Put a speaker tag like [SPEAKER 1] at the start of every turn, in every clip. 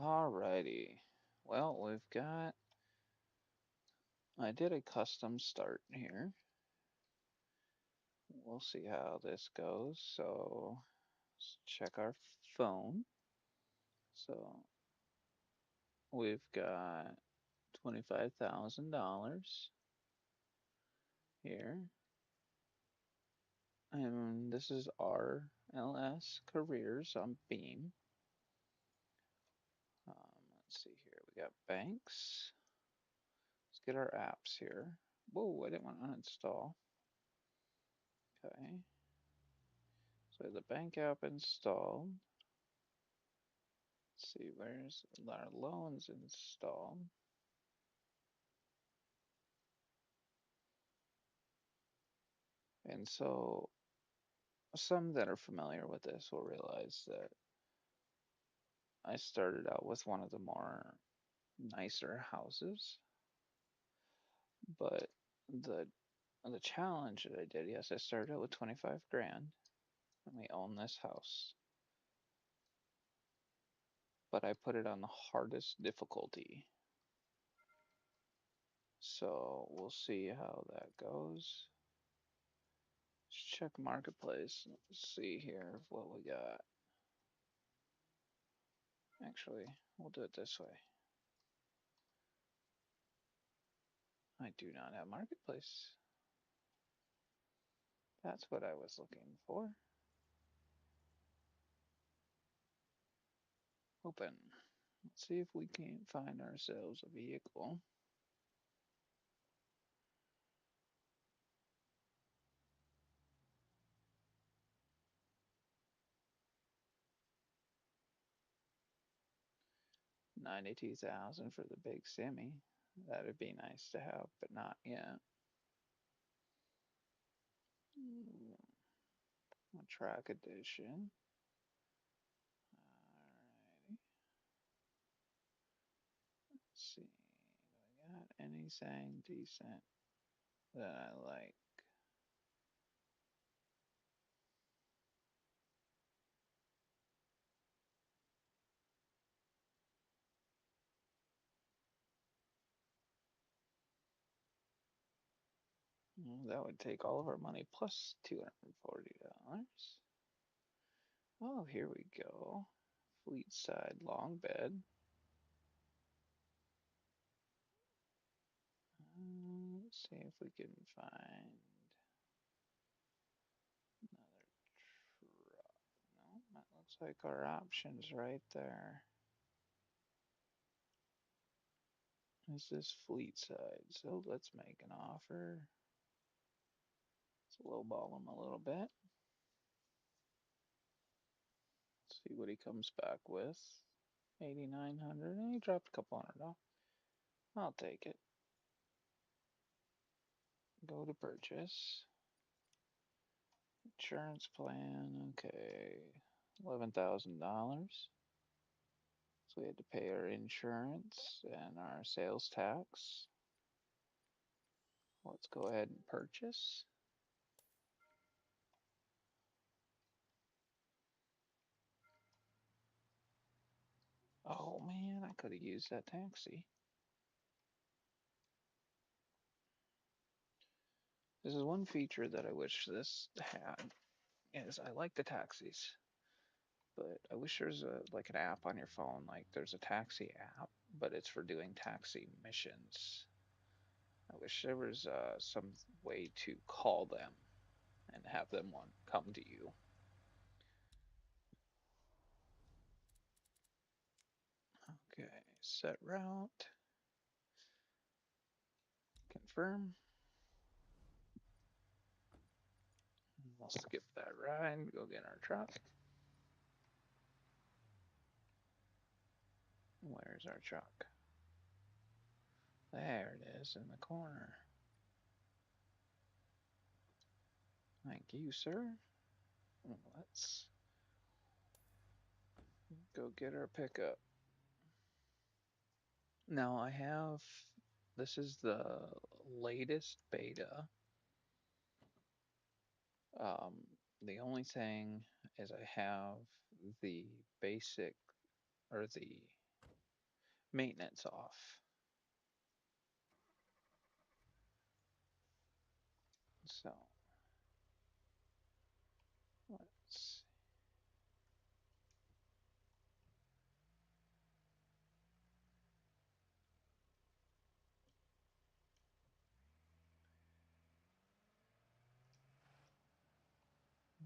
[SPEAKER 1] Alrighty. Well, I did a custom start here. We'll see how this goes. So let's check our phone. So we've got $25,000 here. And this is RLS Careers on Beam. Let's see here. We got banks. Let's get our apps here. Whoa, I didn't want to uninstall. Okay. So the bank app installed. Let's see, where's our loans installed? And so some that are familiar with this will realize that I started out with one of the more nicer houses, but the the challenge that I did, yes, I started out with 25 grand and we own this house, but I put it on the hardest difficulty. So we'll see how that goes. Let's check marketplace. Let's see here what we got. Actually, we'll do it this way. I do not have marketplace. That's what I was looking for. Open. Let's see if we can't find ourselves a vehicle. $92,000 for the big semi. That'd be nice to have, but not yet. A track edition. Alrighty. Let's see. Do I got anything decent that I like? That would take all of our money plus $240. Oh, here we go. Fleet side long bed. Let's see if we can find another truck. No, that looks like our options right there. Is this fleet side? So let's make an offer. Let's lowball him a little bit. See what he comes back with. 8,900, and he dropped a couple hundred off. I'll take it. Go to purchase. Insurance plan, okay. $11,000. So we had to pay our insurance and our sales tax. Let's go ahead and purchase. Oh man, I could have used that taxi. This is one feature that I wish this had, is I like the taxis, but I wish there's a like an app on your phone, like there's a taxi app, but it's for doing taxi missions. I wish there was some way to call them and have them one come to you. Okay, set route, confirm. We'll skip that ride, go get our truck. Where's our truck? There it is in the corner. Thank you, sir. Let's go get our pickup. Now I have, this is the latest beta. The only thing is I have the basic or the maintenance off. So let's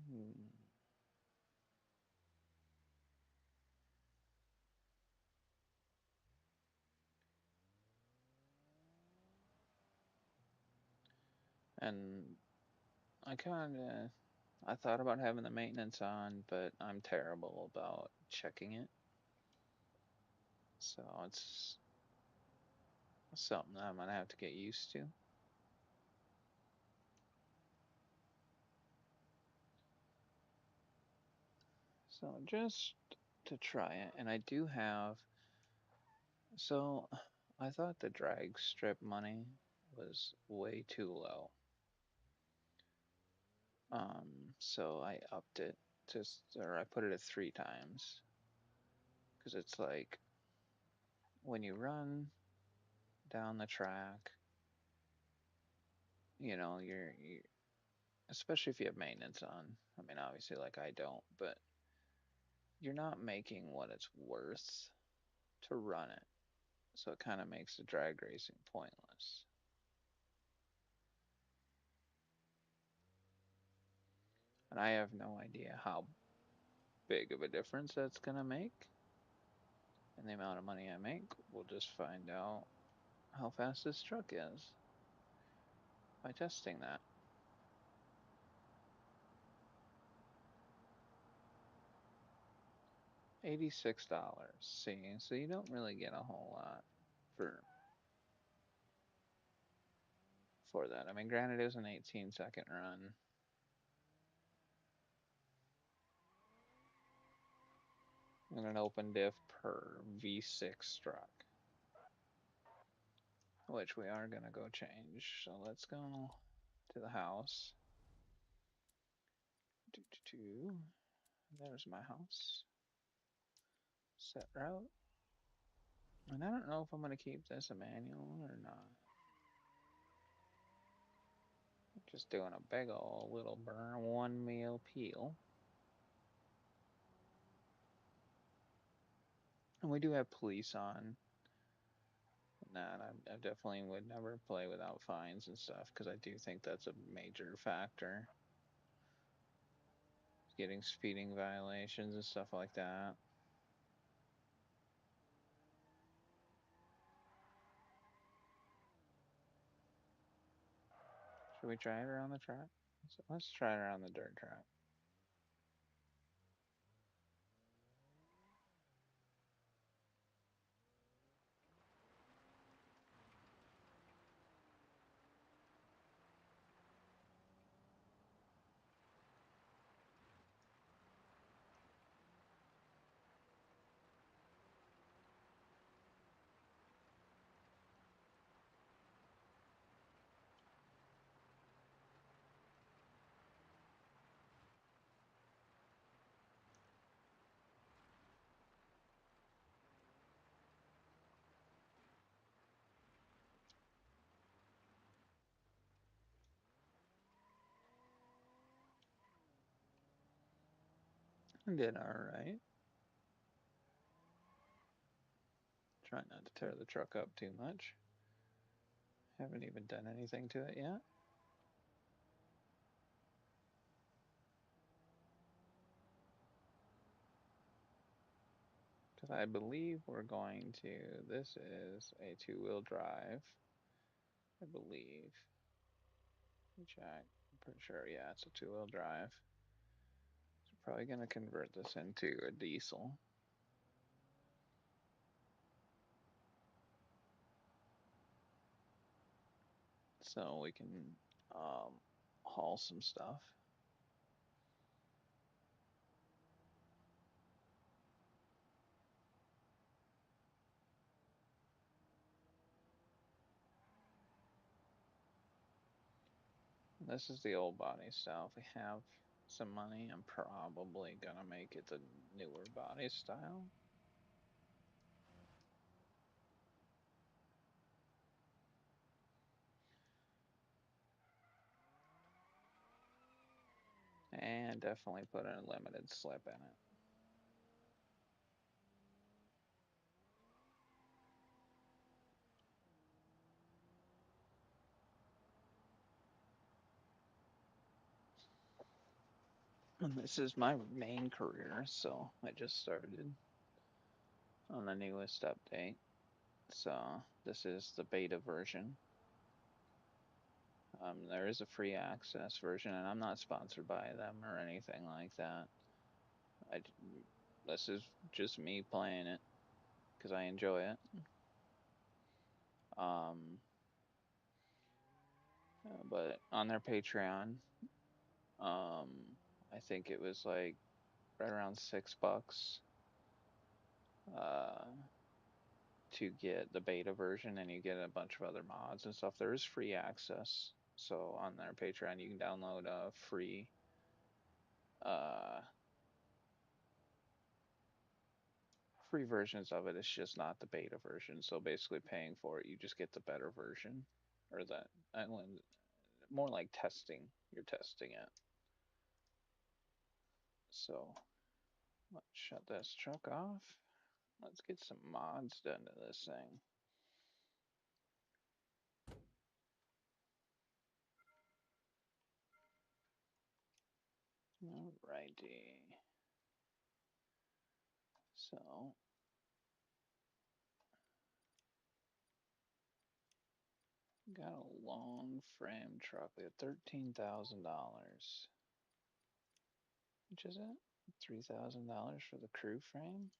[SPEAKER 1] hmm. And I thought about having the maintenance on, but I'm terrible about checking it. So it's something that I'm gonna have to get used to. So just to try it, and I do have. So I thought the drag strip money was way too low. So I upped it or I put it at 3 times because it's like when you run down the track, you especially if you have maintenance on. I mean, obviously, like I don't, but you're not making what it's worth to run it. So it kind of makes the drag racing pointless. And I have no idea how big of a difference that's going to make in the amount of money I make. We'll just find out how fast this truck is by testing that. $86. See, so you don't really get a whole lot for for that. I mean, granted, it was an 18-second run. And an open diff per V6 truck, which we are gonna go change. So let's go to the house. There's my house. Set route. And I don't know if I'm gonna keep this a manual or not. Just doing a big ol' little burn, one meal peel. And we do have police on. That I definitely would never play without fines and stuff because I do think that's a major factor. Getting speeding violations and stuff like that. Should we try it around the track? Let's try it around the dirt track. I did alright. Try not to tear the truck up too much. Haven't even done anything to it yet. Because I believe we're going to. This is a two-wheel drive. I believe. Check. I'm pretty sure, yeah, it's a two-wheel drive. So probably going to convert this into a diesel. So we can haul some stuff. This is the old body style. If we have some money, I'm probably gonna make it the newer body style. and definitely put a limited slip in it. And this is my main career, so I just started on the newest update. So this is the beta version. There is a free access version, and I'm not sponsored by them or anything like that. I, this is just me playing it because I enjoy it. Um, but on their Patreon, um, I think it was like right around $6 uh, to get the beta version, and you get a bunch of other mods and stuff. There is free access, so on their Patreon you can download a uh, free versions of it. It's just not the beta version. So basically, paying for it, you just get the better version, or the more like testing. You're testing it. So let's shut this truck off. Let's get some mods done to this thing. Alrighty. So got a long frame truck. We have $13,000. Which is it? $3,000 for the crew frame?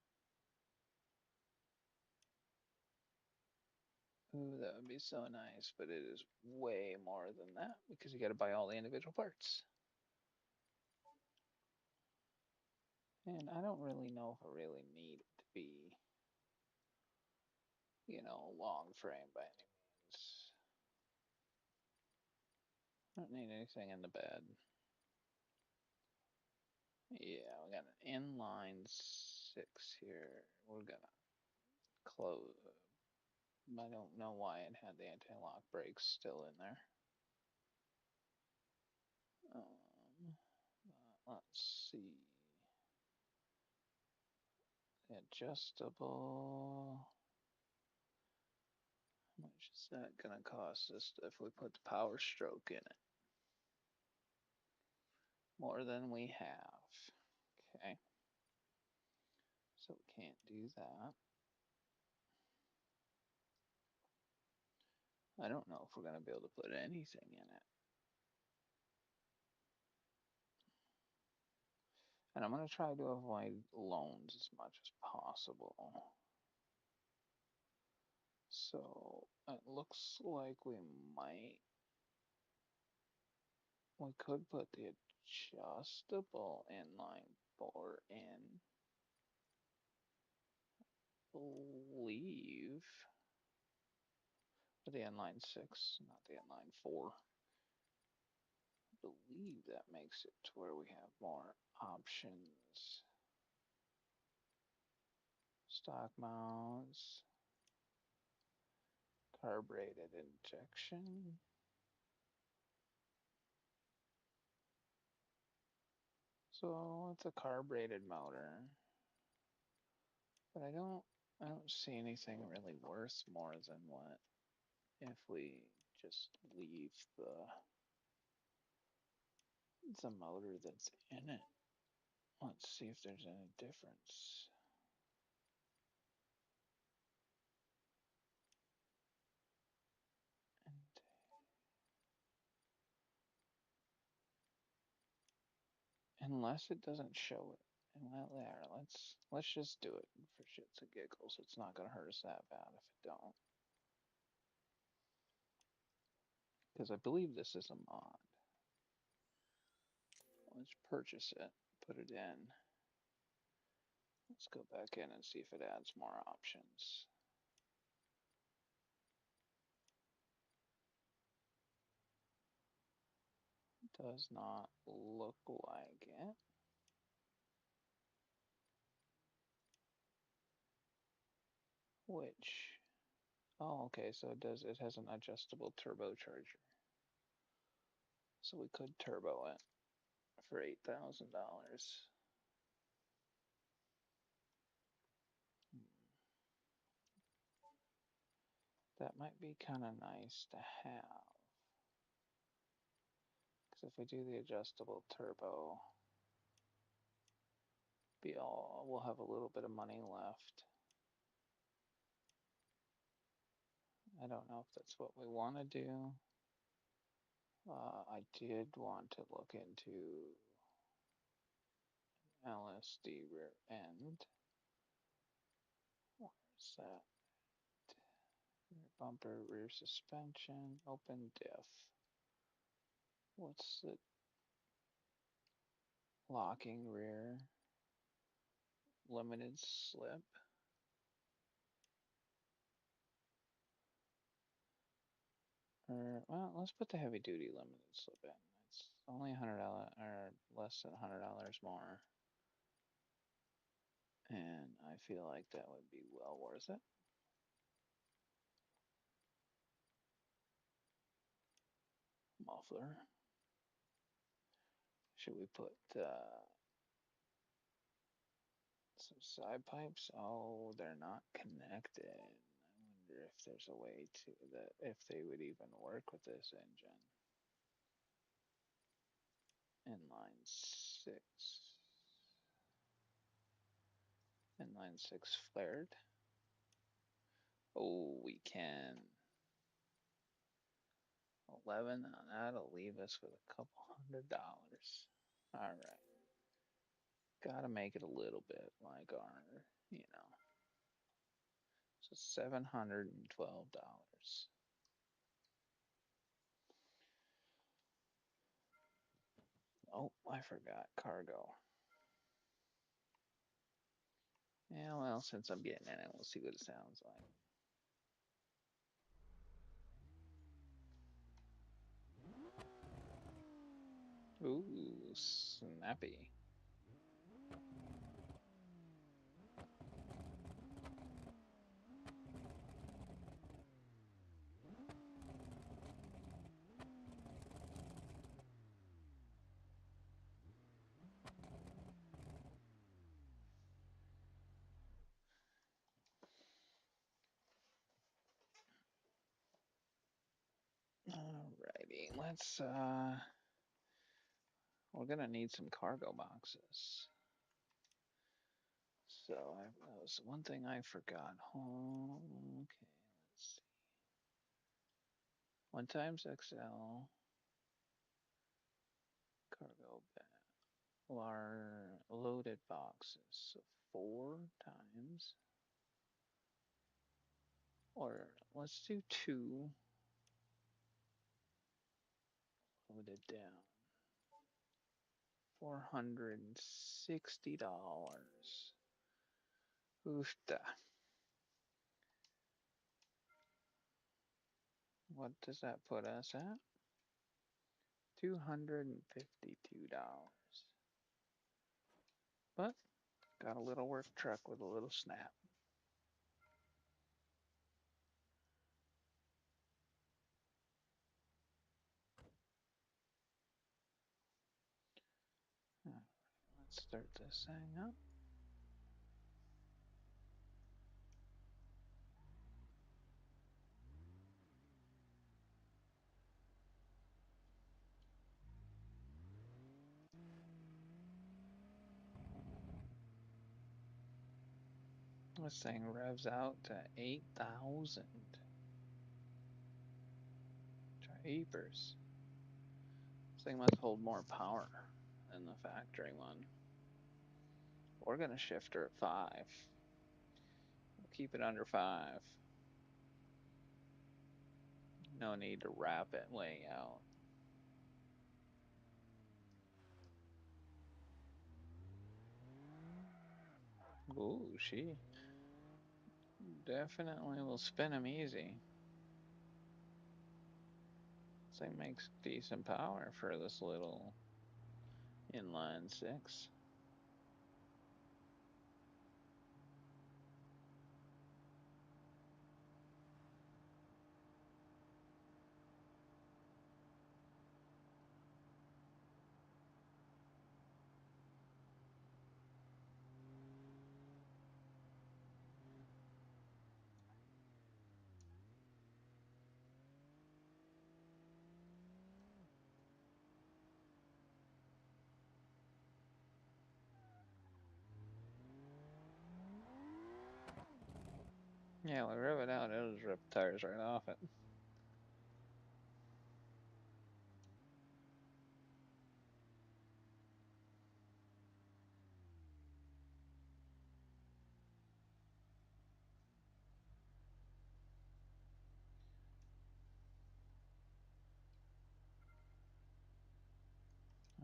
[SPEAKER 1] Ooh, that would be so nice, but it is way more than that because you got to buy all the individual parts. And I don't really know if I really need it to be, a long frame by any means. I don't need anything in the bed. Yeah, we got an inline 6 here. We're gonna close. I don't know why it had the anti-lock brakes still in there. Let's see. Adjustable. How much is that gonna cost us if we put the power stroke in it? More than we have. Okay. So we can't do that. I don't know if we're gonna be able to put anything in it. And I'm gonna try to avoid loans as much as possible. So it looks like we could put the adjustable inline 4 in. Believe. Or the inline 6, not the inline 4. I believe that makes it to where we have more options. Stock mounts. Carbureted injection. So it's a carbureted motor. But I don't see anything really worth more than what if we just leave the motor that's in it. Let's see if there's any difference. And unless it doesn't show it. And well, there, let's just do it for shits and giggles. It's not gonna hurt us that bad if it don't. Because I believe this is a mod. Let's purchase it, put it in. Let's go back in and see if it adds more options. Does not look like it. Which, oh, okay, so it has an adjustable turbocharger. So we could turbo it for $8,000. That might be kind of nice to have. Because if we do the adjustable turbo, we'll have a little bit of money left. I don't know if that's what we want to do. I did want to look into an LSD rear end. Where's that? Rear bumper, rear suspension, open diff. What's the locking rear? Limited slip. Or, well, let's put the heavy duty limited slip in. It's only $100 or less than $100 more. And I feel like that would be well worth it. Muffler. Should we put some side pipes? Oh, they're not connected. I wonder if there's a way to that if they would even work with this engine. Inline six. Inline six flared. Oh, we can. 11. That'll leave us with a couple $100. All right. Gotta make it a little bit like our, So $712. Oh, I forgot cargo. Yeah, well, since I'm getting in it, we'll see what it sounds like. Ooh, snappy. Alrighty, we're gonna need some cargo boxes. So that was one thing I forgot. Oh, okay, let's see. 1x XL cargo bag. Large loaded boxes. So 4 times. Or let's do 2 loaded down. $460. Oofta. What does that put us at? $252. But got a little work truck with a little snap. All right, let's start this thing up. This thing revs out to 8,000. Jeepers. This thing must hold more power than the factory one. We're going to shift her at 5. We'll keep it under 5. No need to wrap it way out. Ooh, she definitely will spin him easy. This thing makes decent power for this little inline 6. Yeah, we rev it out, it'll just rip the tires right off it.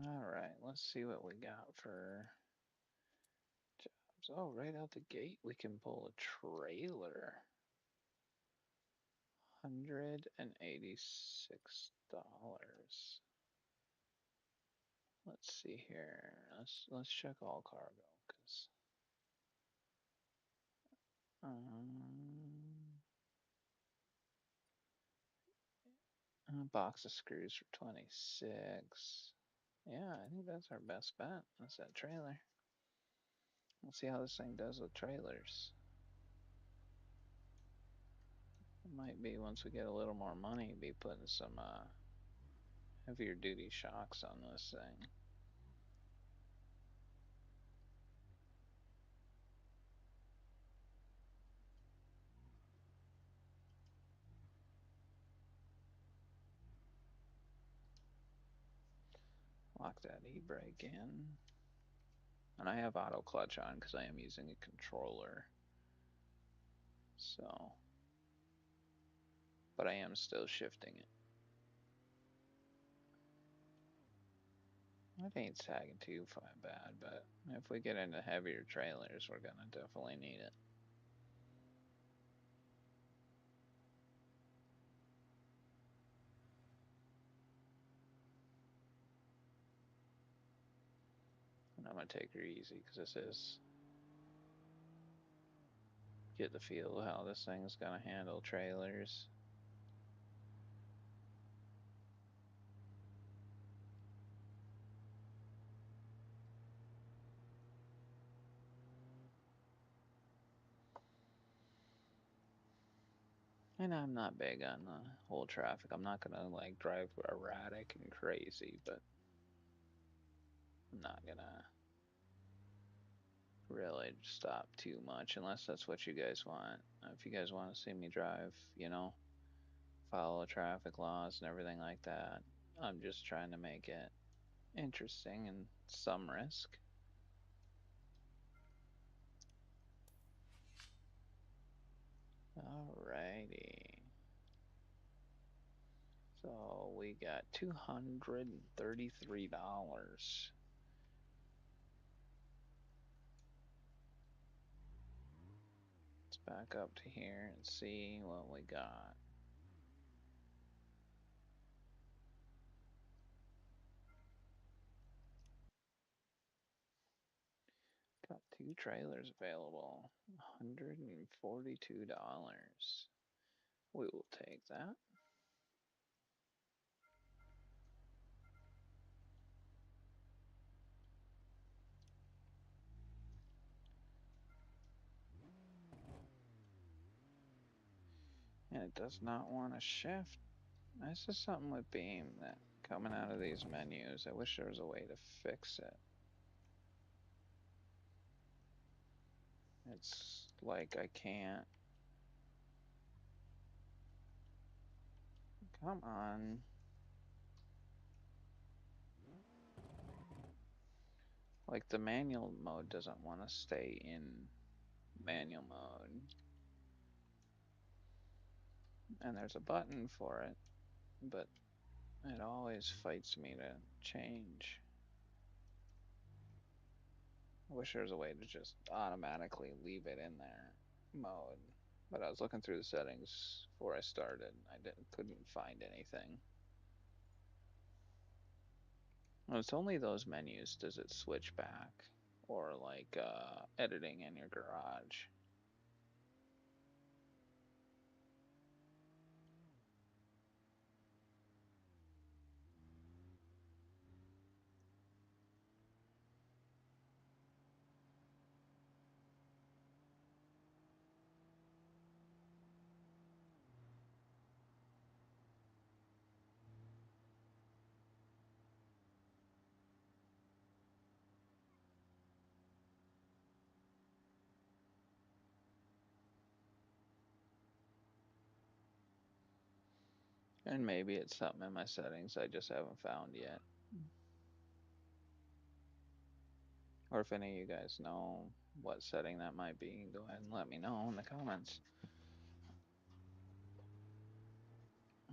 [SPEAKER 1] Alright, let's see what we got for jobs. Oh, right out the gate, we can pull a trailer. $186. Let's see here. Let's check all cargo, cause um, a box of screws for 26. Yeah, I think that's our best bet. That's that trailer. We'll see how this thing does with trailers. It might be once we get a little more money, be putting some heavier duty shocks on this thing. Lock that e-brake in. And I have auto clutch on because I am using a controller. So, but I am still shifting it. It ain't sagging too bad, but if we get into heavier trailers, we're gonna definitely need it. And I'm gonna take her easy because this is get the feel of how this thing's gonna handle trailers. And I'm not big on the whole traffic. I'm not gonna like drive erratic and crazy, but I'm not gonna really stop too much unless that's what you guys want. If you guys want to see me drive, follow traffic laws and everything like that, I'm just trying to make it interesting and some risk. Alrighty. So we got $233. Let's back up to here and see what we got. Got two trailers available. $142. We will take that. And it does not want to shift. That's just something with Beam that coming out of these menus. I wish there was a way to fix it. It's like I can't. Come on. Like the manual mode doesn't want to stay in manual mode. And there's a button for it, but it always fights me to change. I wish there was a way to just automatically leave it in there mode. But I was looking through the settings before I started. I couldn't find anything. Well, it's only those menus does it switch back, or like editing in your garage. And maybe it's something in my settings I just haven't found yet. Or if any of you guys know what setting that might be, go ahead and let me know in the comments.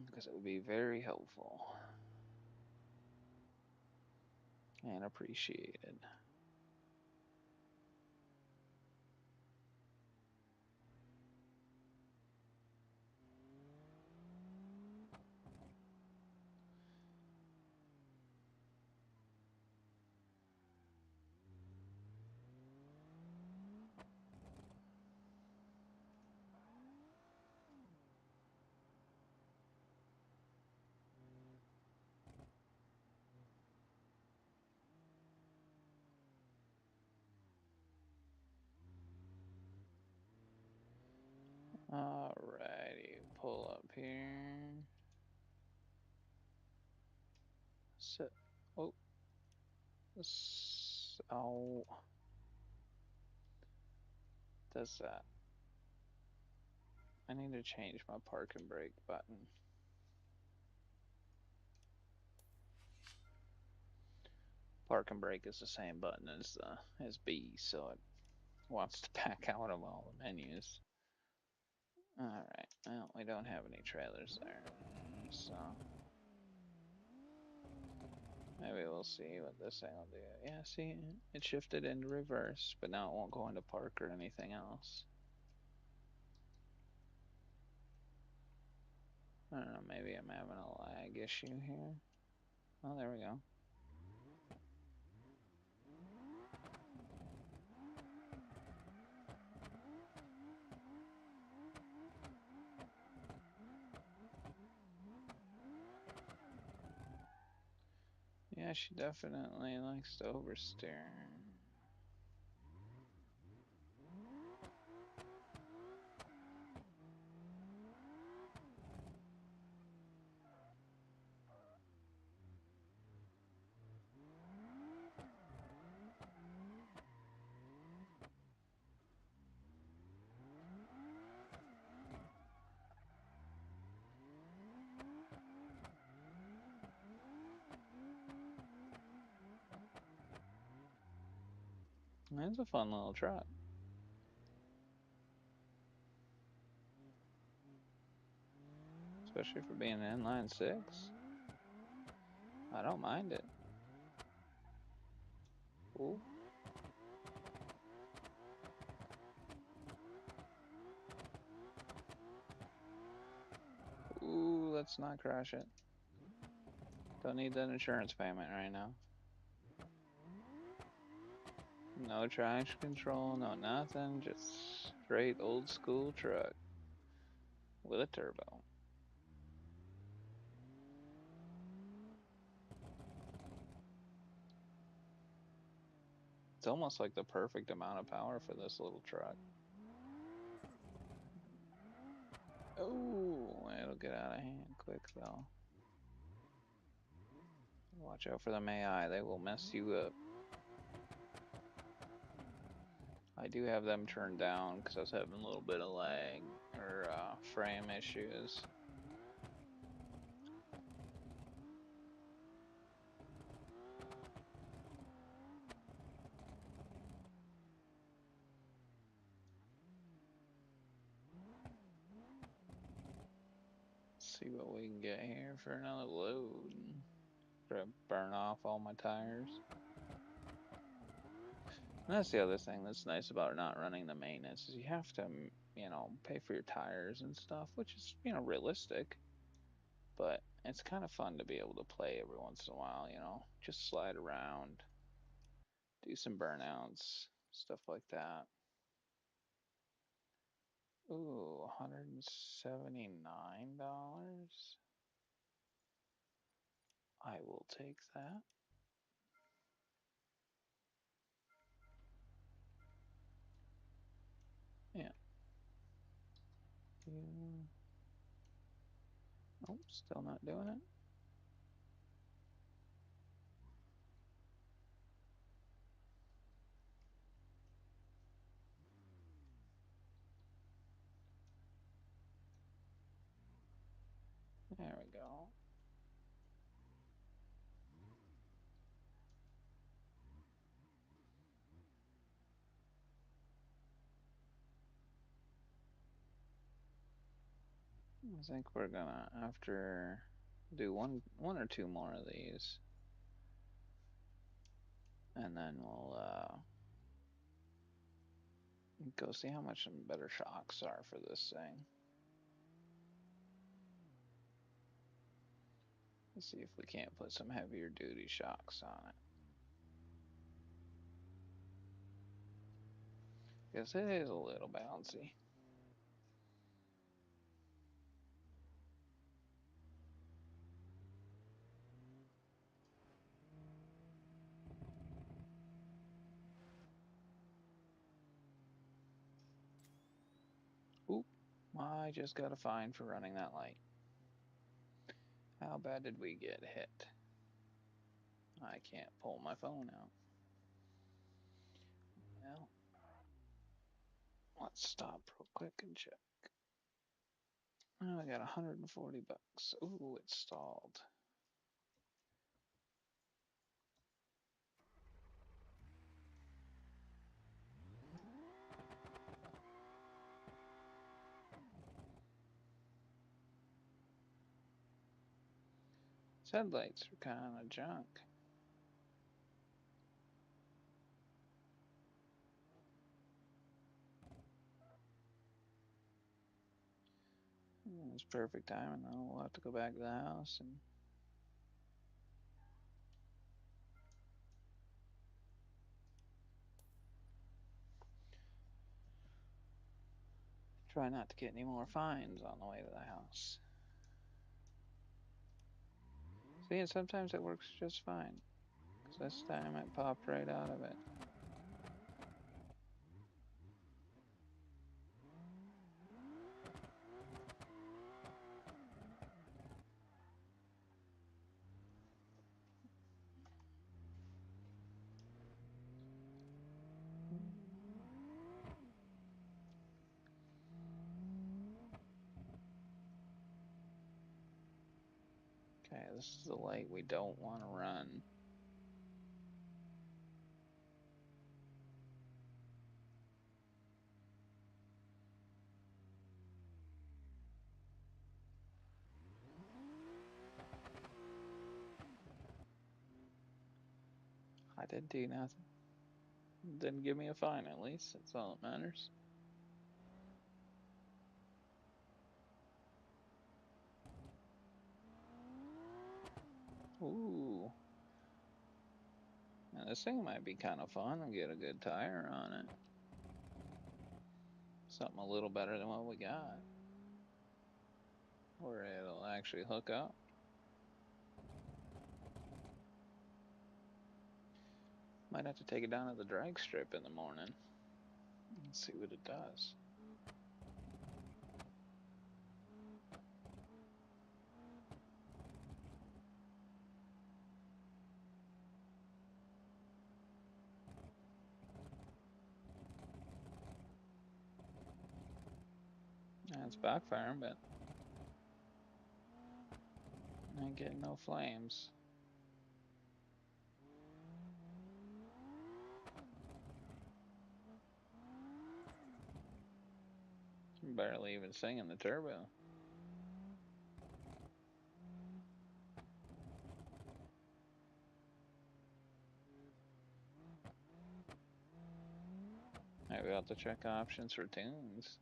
[SPEAKER 1] Because it would be very helpful and appreciated. Alrighty, pull up here. So, oh, so does that? I need to change my park and brake button. Park and brake is the same button as B, so it wants to back out of all the menus. Alright, well, we don't have any trailers there, so maybe we'll see what this thing will do. Yeah, see, it shifted into reverse, but now it won't go into park or anything else. I don't know, maybe I'm having a lag issue here. Oh, there we go. Yeah, she definitely likes to oversteer. It's a fun little truck. Especially for being an inline six. I don't mind it. Ooh. Ooh, let's not crash it. Don't need that insurance payment right now. No traction control, no nothing. Just straight old school truck with a turbo. It's almost like the perfect amount of power for this little truck. Oh, it'll get out of hand quick though. Watch out for them AI, they will mess you up. I do have them turned down because I was having a little bit of lag or frame issues. Let's see what we can get here for another load. Try to burn off all my tires. And that's the other thing that's nice about not running the maintenance is you have to, pay for your tires and stuff, which is, realistic. But it's kind of fun to be able to play every once in a while, just slide around, do some burnouts, stuff like that. Ooh, $179. I will take that. Yeah. You. Oh, still not doing it. There we go. I think we're gonna after do one or two more of these, and then we'll go see how much some better shocks are for this thing. Let's see if we can't put some heavier duty shocks on it. Because it is a little bouncy. Oop, I just got a fine for running that light. How bad did we get hit? I can't pull my phone out. Well, let's stop real quick and check. Oh, I got 140 bucks. Ooh, it stalled. Its headlights are kind of junk. It's perfect timing though. We'll have to go back to the house and try not to get any more fines on the way to the house. See, and sometimes it works just fine. Because this time it popped right out of it. Okay, this is the light we don't want to run. I didn't do nothing. Didn't give me a fine at least. That's all that matters. Ooh. Now this thing might be kind of fun and get a good tire on it. Something a little better than what we got. Where it'll actually hook up. Might have to take it down to the drag strip in the morning and see what it does. Yeah, it's backfiring, but I ain't getting no flames. I'm barely even singing the turbo. Maybe we'll have to check options for tunes.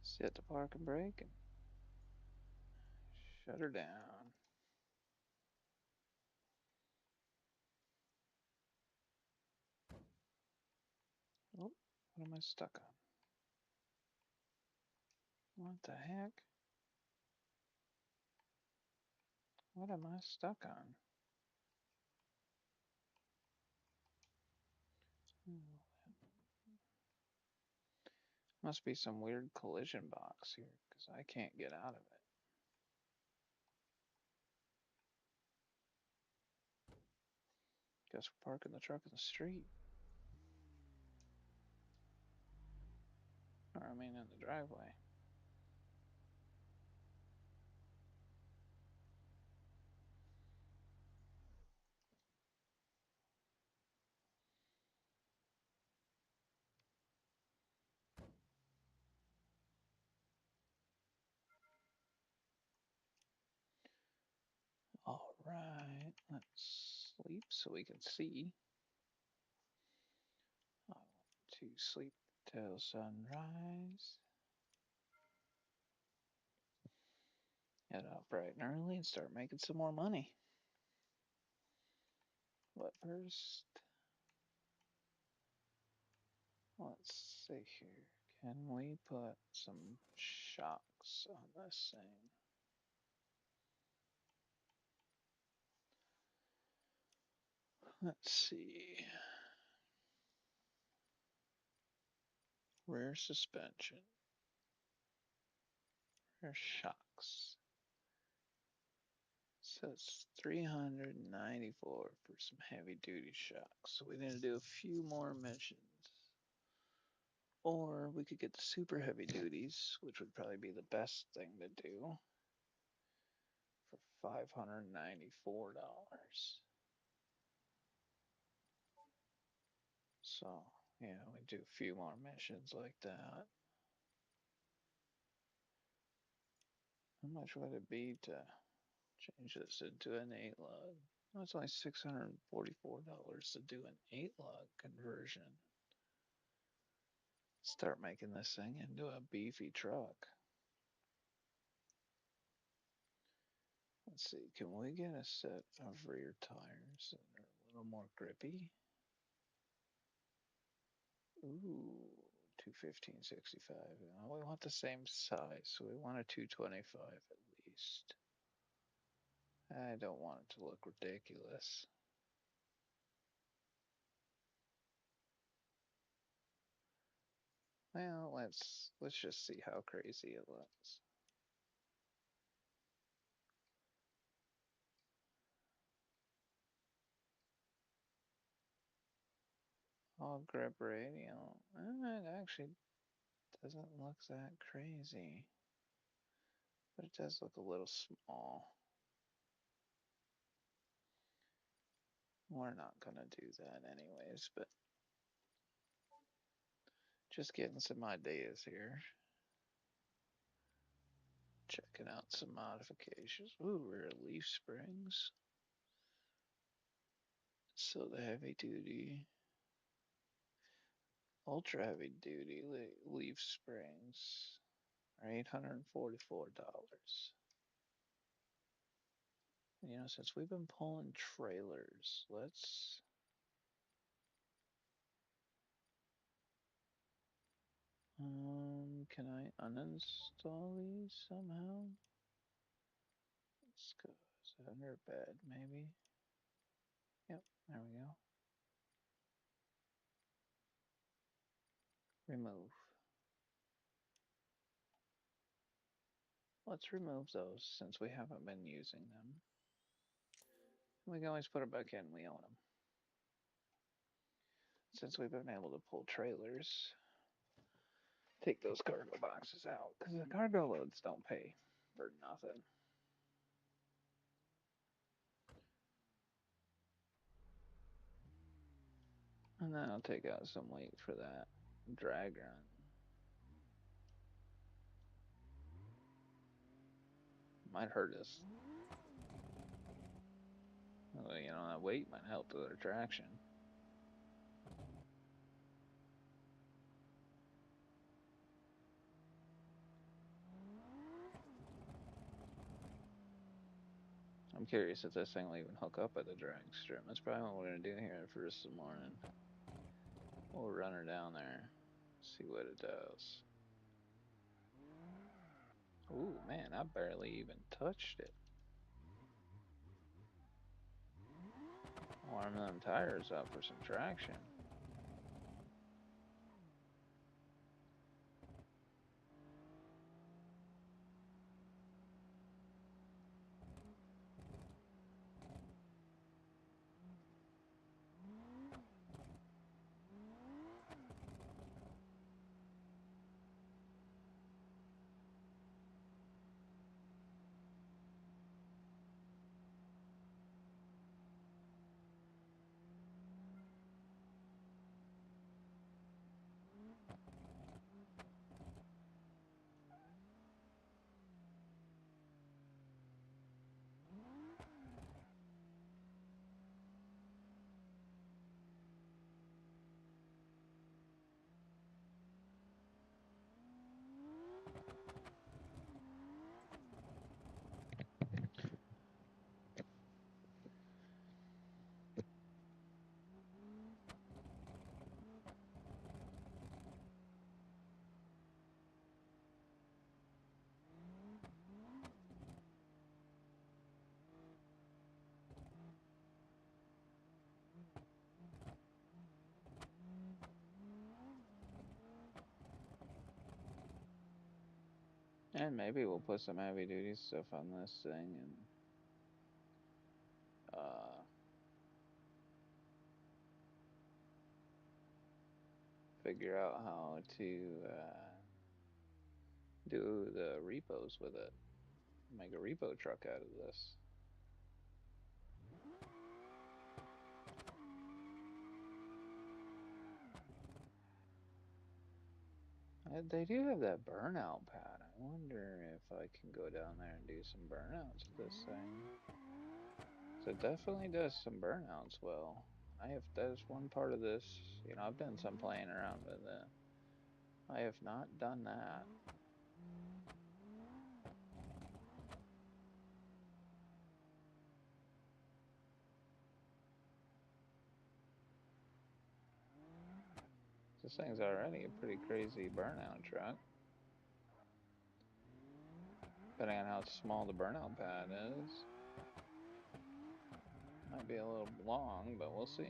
[SPEAKER 1] Set the park and brake and shut her down. Oh, what am I stuck on? What the heck? What am I stuck on? Must be some weird collision box here because I can't get out of it. Guess we're parking the truck in the street. Or I mean in the driveway. Alright, let's sleep so we can see. I want to sleep till sunrise. Get up bright and early and start making some more money. But first, let's see here. Can we put some shocks on this thing? Let's see. Rear suspension. Rear shocks. So it's 394 for some heavy duty shocks. So we need to do a few more missions. Or we could get the super heavy duties, which would probably be the best thing to do for $594. So, yeah, we do a few more missions like that. How much would it be to change this into an 8 lug? Oh, it's only $644 to do an 8 lug conversion. Start making this thing into a beefy truck. Let's see, can we get a set of rear tires that are a little more grippy? Ooh, 215/65. We want the same size, so we want a 225 at least. I don't want it to look ridiculous. Well, let's just see how crazy it looks. All grip radial. It actually doesn't look that crazy, but it does look a little small. We're not gonna do that anyways, but just getting some ideas here. Checking out some modifications. Ooh, rear leaf springs. So the heavy duty, ultra heavy duty leaf springs are $844. Since we've been pulling trailers, can I uninstall these somehow? Let's go. Is it under bed, maybe? Yep, there we go. Remove. Let's remove those since we haven't been using them. We can always put it back in, we own them. Since we've been able to pull trailers, take those cargo boxes out because the cargo loads don't pay for nothing. And then I'll take out some weight for that drag run. Might hurt us. Well, that weight might help with our traction. I'm curious if this thing will even hook up at the drag strip. That's probably what we're going to do here first in the morning. We'll run her down there, see what it does. Ooh, man, I barely even touched it. Warm them tires up for some traction. And maybe we'll put some heavy duty stuff on this thing and figure out how to do the repos with it. Make a repo truck out of this. They do have that burnout pad. I wonder if I can go down there and do some burnouts with this thing. So it definitely does some burnouts well. That's one part of this. I've done some playing around with it. I have not done that. This thing's already a pretty crazy burnout truck. Depending on how small the burnout pad is. Might be a little long, but we'll see.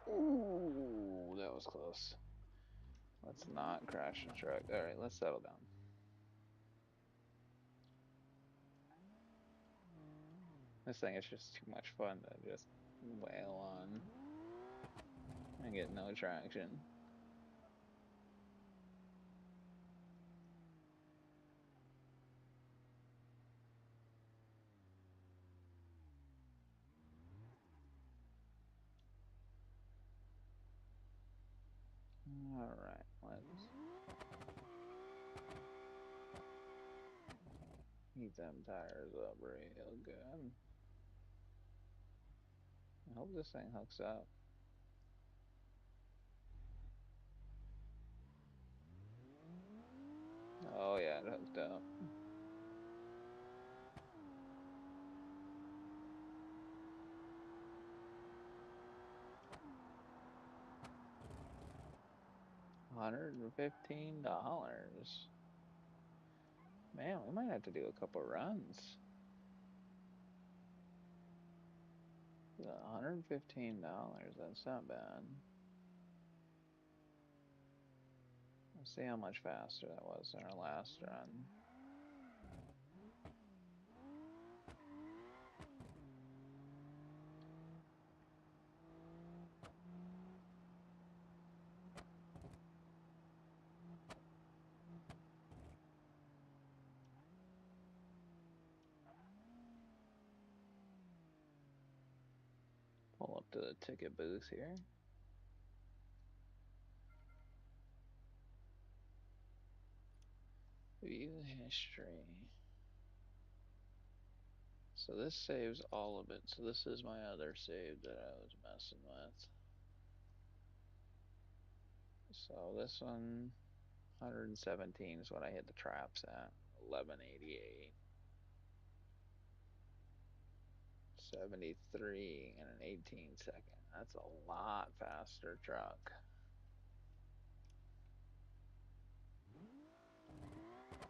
[SPEAKER 1] Ooh, that was close. Let's not crash the truck. Alright, let's settle down. This thing is just too much fun to just wail on and get no traction. Alright, let's heat them tires up real good. I hope this thing hooks up. Oh yeah, it hooked up. $115. Man, we might have to do a couple runs. $115, that's not bad. Let's see how much faster that was in our last run. Pull up to the ticket booth here. View history. So this saves all of it. So this is my other save that I was messing with. So this one, 117 is what I hit the traps at. 1188. 73 in an 18-second. That's a lot faster truck.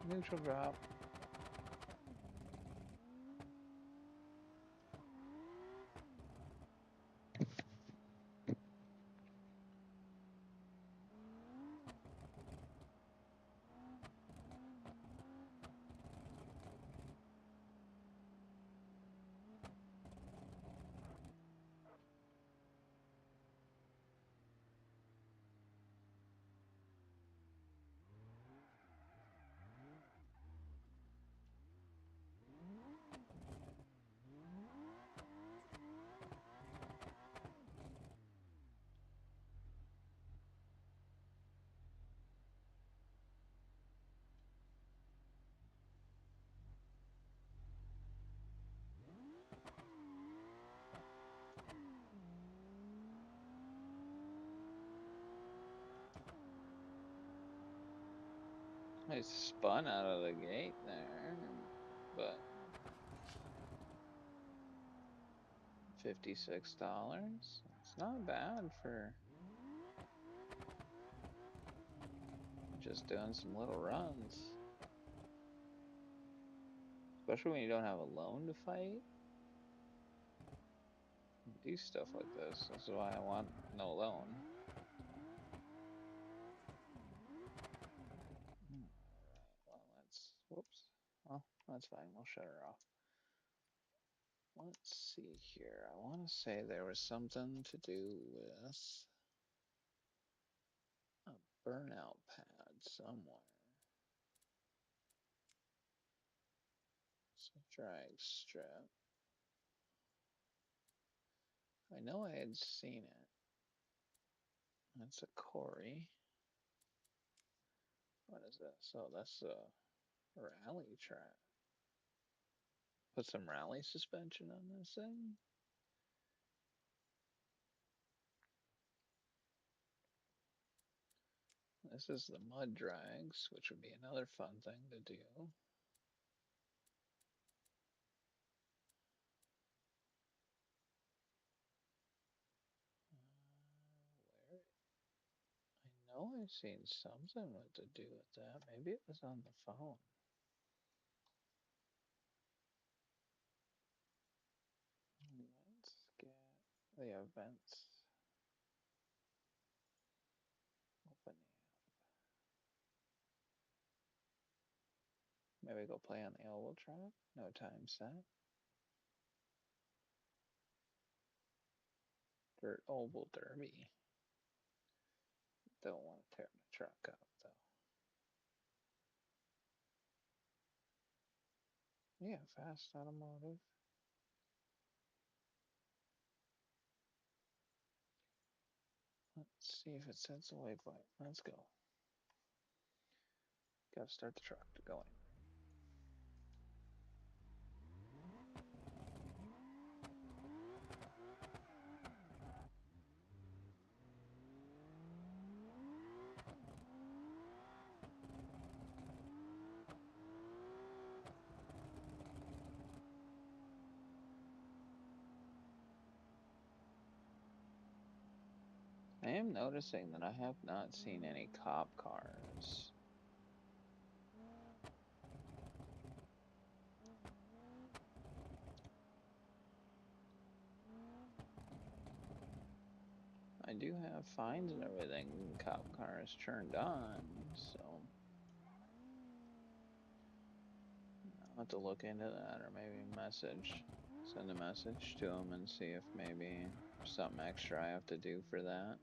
[SPEAKER 1] Neutral drop. I spun out of the gate there, but $56. It's not bad for just doing some little runs. Especially when you don't have a loan to fight. do stuff like this. This is why I want no loan. Alright, well, whoops. Well, that's fine. We'll shut her off. Let's see here. I want to say there was something to do with a burnout pad somewhere. It's a drag strip. I know I had seen it. That's a Corey. What is this? Oh, that's a rally track. Put some rally suspension on this thing. This is the mud drags, which would be another fun thing to do. Where? I know I've seen something with to do with that. Maybe it was on the phone. Let's get the events. Open the app. Maybe go play on the oval track. No time set. Dirt oval derby. Don't want to tear the truck up though. Yeah, fast automotive. Let's see if it sets a waypoint. Let's go. Gotta start the truck to going. I am noticing that I have not seen any cop cars. I do have fines and everything, cop cars turned on, so I'll have to look into that or maybe send a message to them and see if maybe there's something extra I have to do for that.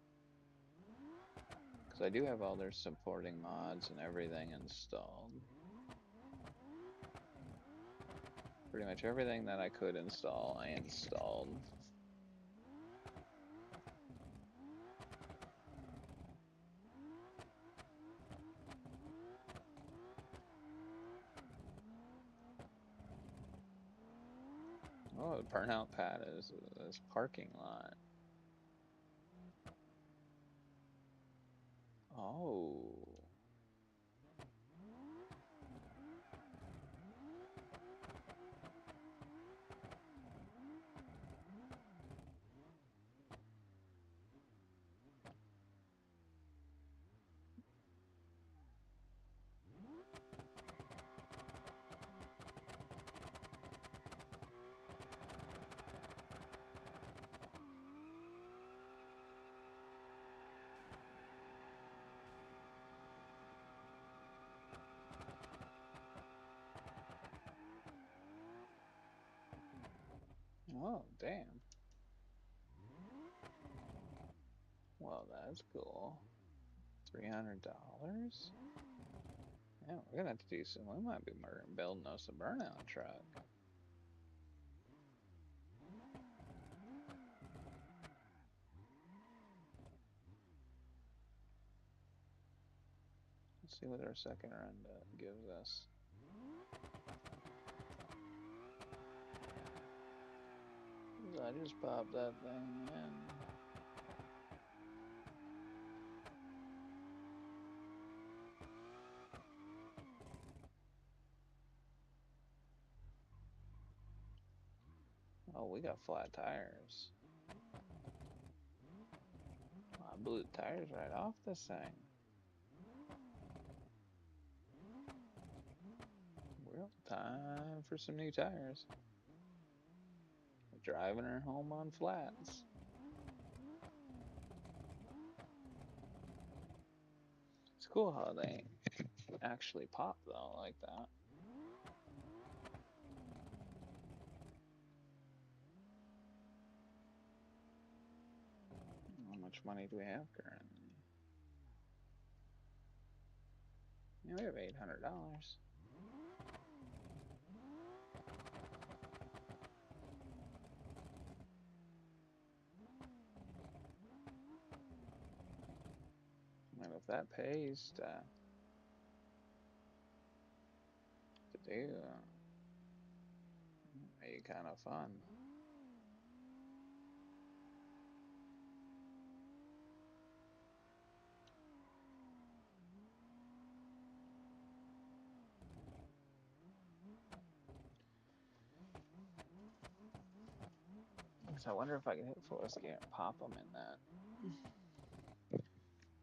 [SPEAKER 1] Because I do have all their supporting mods and everything installed. Pretty much everything that I could install, I installed. Oh, the burnout pad is this parking lot. Oh. Oh, damn. Well, that's cool. $300? Yeah, we're gonna have to do some. We might be building us a burnout truck. Let's see what our second run gives us. I just popped that thing in. Oh, we got flat tires. I blew the tires right off this thing. Well, time for some new tires. driving her home on flats. It's cool how they actually pop though, like that. How much money do we have currently? Yeah, we have $800. And if that pays to do, be kind of fun. Because I wonder if I can hit full escape and pop them in that.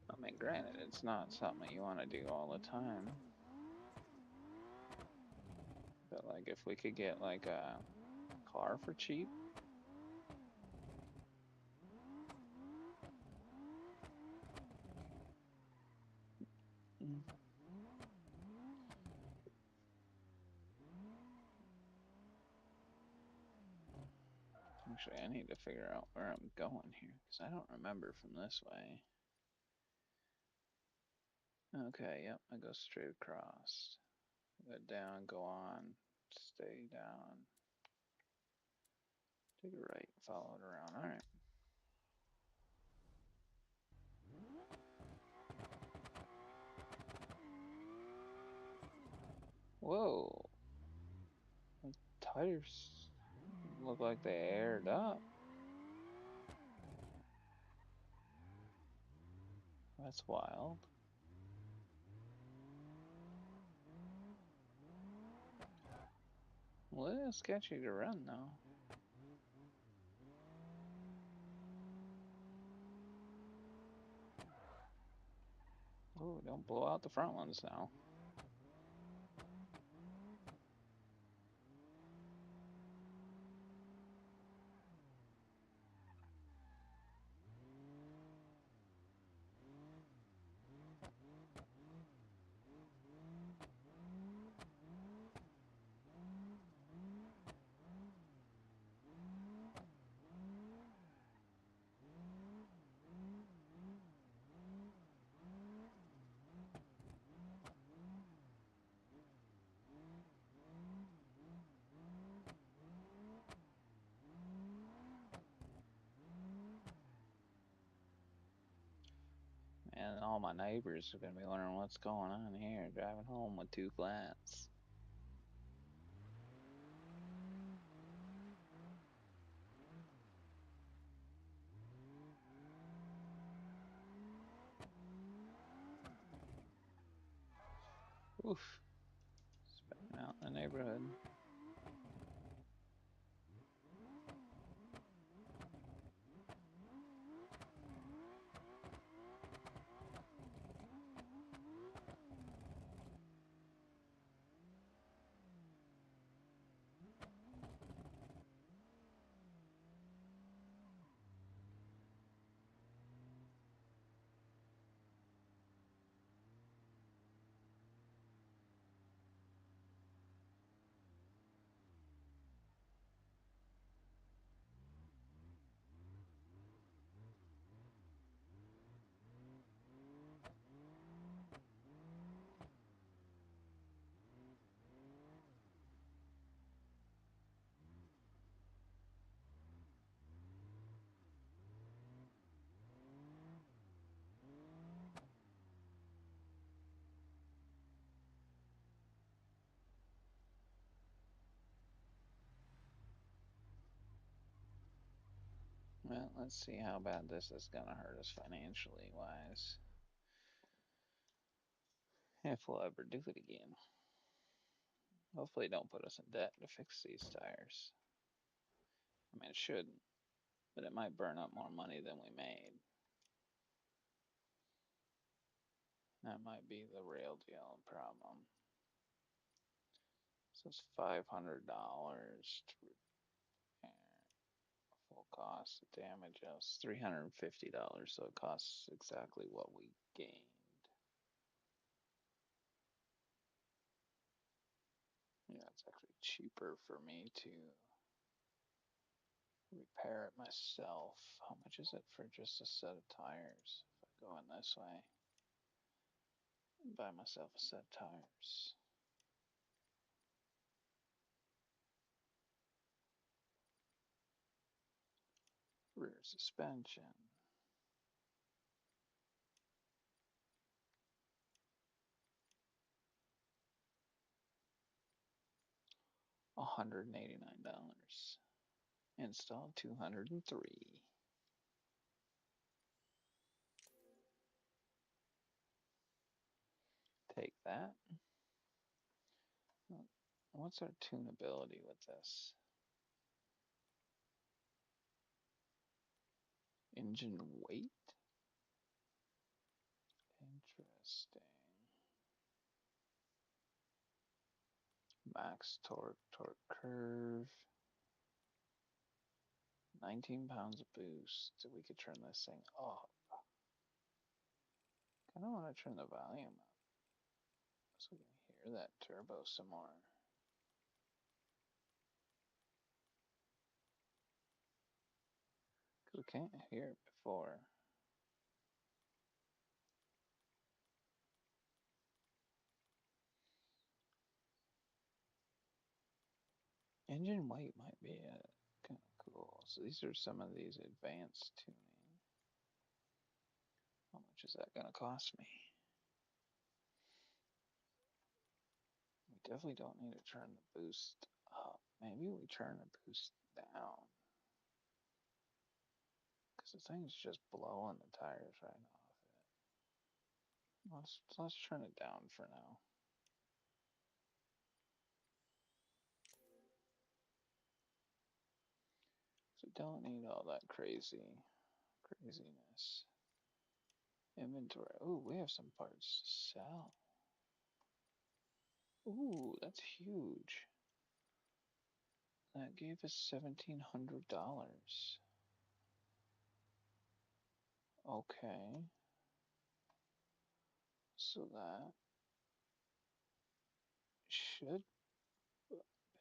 [SPEAKER 1] I mean, granted, it's not something that you want to do all the time. But like, if we could get like a car for cheap. Actually, I need to figure out where I'm going here because I don't remember from this way. Okay, yep, I go straight across. Go down, go on, stay down. Take a right, follow it around. All right. Whoa, the tires look like they aired up. That's wild. Well, it is sketchy to run though. Oh, don't blow out the front ones now. And all my neighbors are gonna be wondering what's going on here, driving home with two flats. Oof, specking out in the neighborhood. Well, let's see how bad this is gonna hurt us financially wise. If we'll ever do it again. Hopefully, don't put us in debt to fix these tires. I mean, it shouldn't, but it might burn up more money than we made. That might be the real deal problem. So it's $500 to repair. Full cost of damage us $350, so it costs exactly what we gained. Yeah, it's actually cheaper for me to repair it myself. How much is it for just a set of tires? If I go in this way, buy myself a set of tires. Rear suspension. $189. Install 203. Take that. What's our tunability with this? Engine weight? Interesting. Max torque, torque curve. 19 pounds of boost. We could turn this thing up. Kind of want to turn the volume up so we can hear that turbo some more. Because we can't hear it before. Engine weight might be kind of cool. So these are some of these advanced tuning. How much is that going to cost me? We definitely don't need to turn the boost up. Maybe we turn the boost down. Because the thing's just blowing the tires right off it. Let's turn it down for now. So don't need all that craziness. Inventory. Oh, we have some parts to sell. Ooh, that's huge. That gave us $1,700. Okay. So that should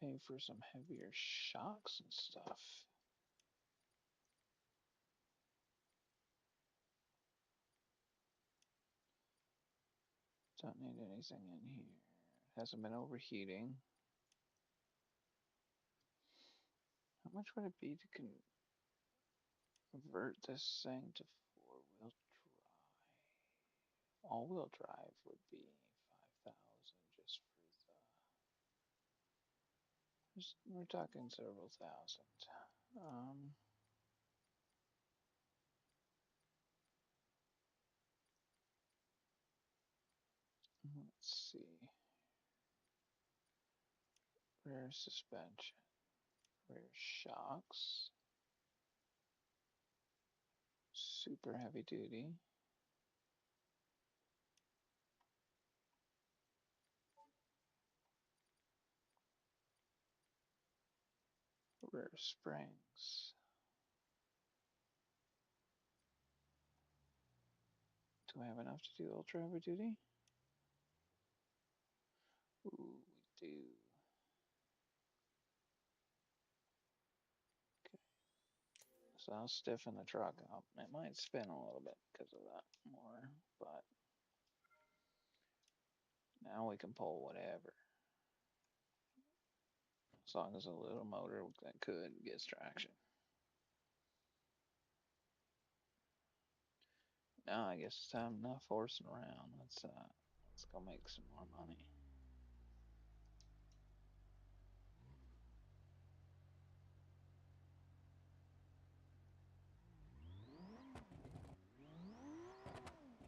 [SPEAKER 1] pay for some heavier shocks and stuff. Don't need anything in here. Hasn't been overheating. How much would it be to convert this thing to four-wheel drive? All-wheel drive would be 5,000 just for the. We're talking several thousand. Um, let's see. Rear suspension, rear shocks, super heavy duty. Rear springs. Do I have enough to do ultra heavy duty? Ooh, we do. Okay. So I'll stiffen the truck up. It might spin a little bit because of that more, but now we can pull whatever. As long as a little motor that could gets traction. Now I guess it's time enough horsing around. Let's go make some more money.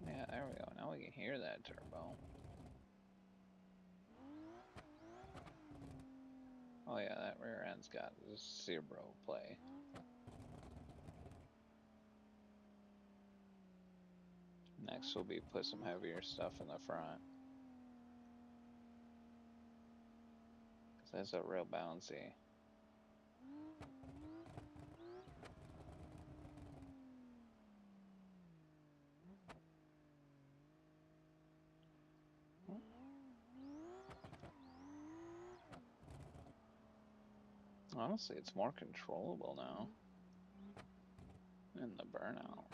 [SPEAKER 1] Yeah, there we go. Now we can hear that turbo. Oh yeah, that rear end's got zero play. Next will be put some heavier stuff in the front. Because that's a real bouncy. Honestly, it's more controllable now in the burnout.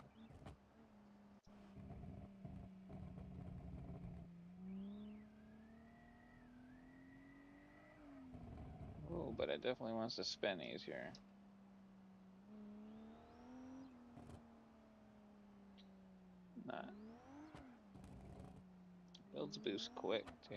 [SPEAKER 1] Oh, but it definitely wants to spin easier. Not builds boost quick too.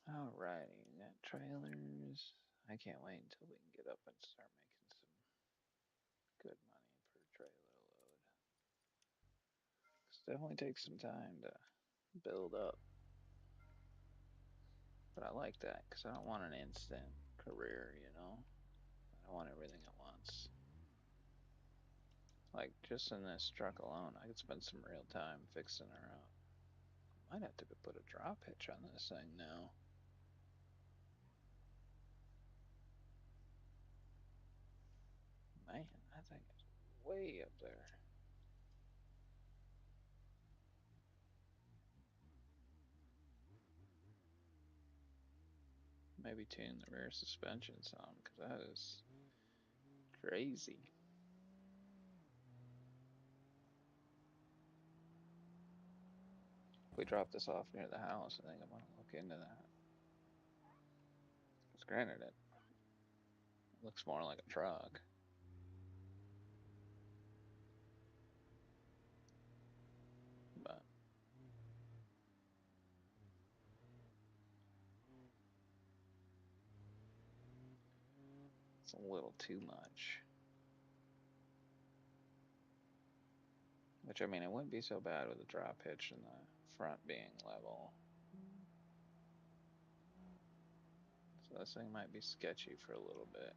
[SPEAKER 1] Alrighty, we got trailers. I can't wait until we can get up and start making some good money per trailer load. 'Cause it definitely takes some time to build up. But I like that because I don't want an instant career, you know? I don't want everything at once. Like, just in this truck alone, I could spend some real time fixing her up. Might have to put a drop hitch on this thing now. Man, that thing is way up there. Maybe tune the rear suspension some because that is crazy. If we drop this off near the house, I think I'm gonna look into that. Because granted, it looks more like a truck, but it's a little too much. Which I mean, it wouldn't be so bad with a drop hitch and the front being level. So this thing might be sketchy for a little bit.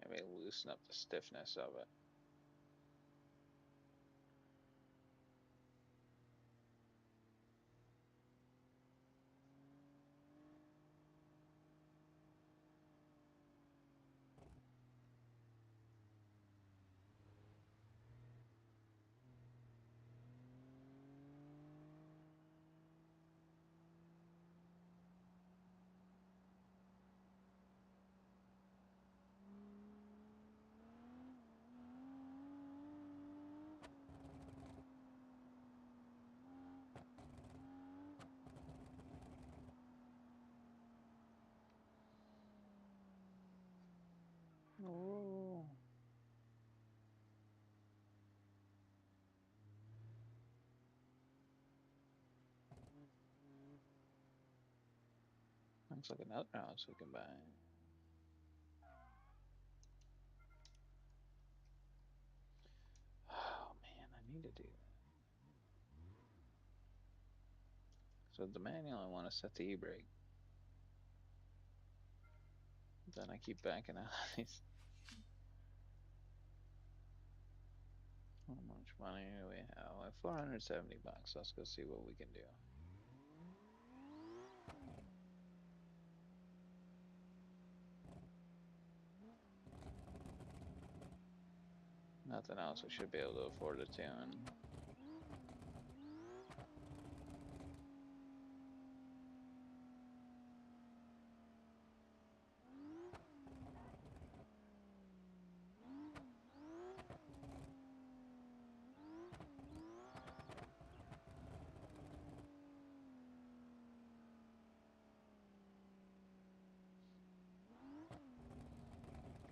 [SPEAKER 1] Maybe loosen up the stiffness of it. Oh, looks like another house we can buy. Oh man, I need to do that. So the manual, I want to set the e-brake. Then I keep backing out of these. How much money do we have? Like 470 bucks. Let's go see what we can do. Nothing else. We should be able to afford a tune.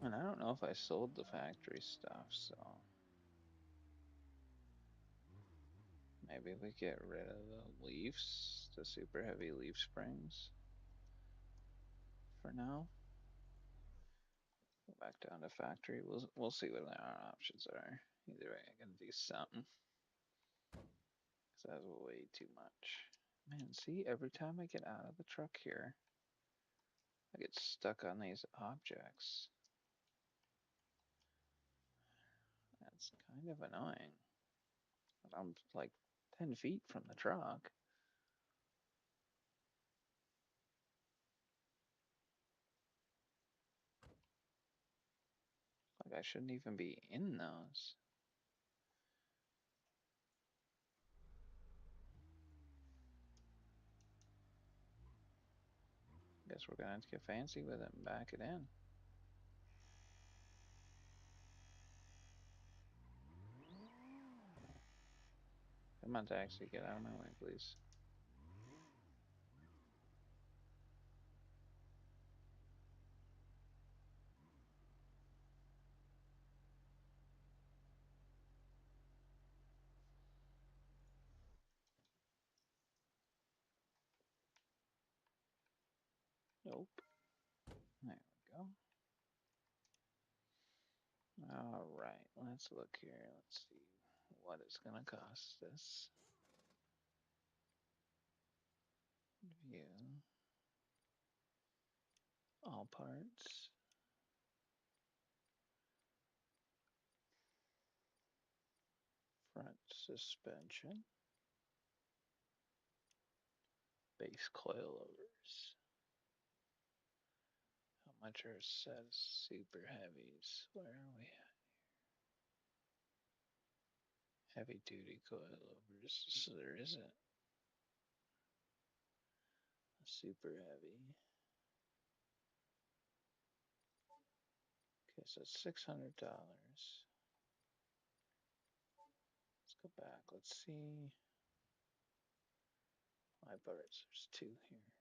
[SPEAKER 1] And I don't know if I sold the factory stuff, so Maybe we get rid of the leaves, the super heavy leaf springs for now. Go back down to factory. We'll see what our options are. Either way, I gotta do something. Cause that's way too much. Man, see, every time I get out of the truck here, I get stuck on these objects. That's kind of annoying. I'm like 10 feet from the truck. Like I shouldn't even be in those. Guess we're gonna have to get fancy with it and back it in. Come on, taxi, get out of my way, please. Nope. There we go. All right, let's look here. Let's see what it's gonna cost us. View all parts. Front suspension. Base coilovers. How much are set of super heavies? Where are we at? Heavy duty coilovers. So there isn't a super heavy. Okay, so it's $600. Let's go back. Let's see my parts. There's two here.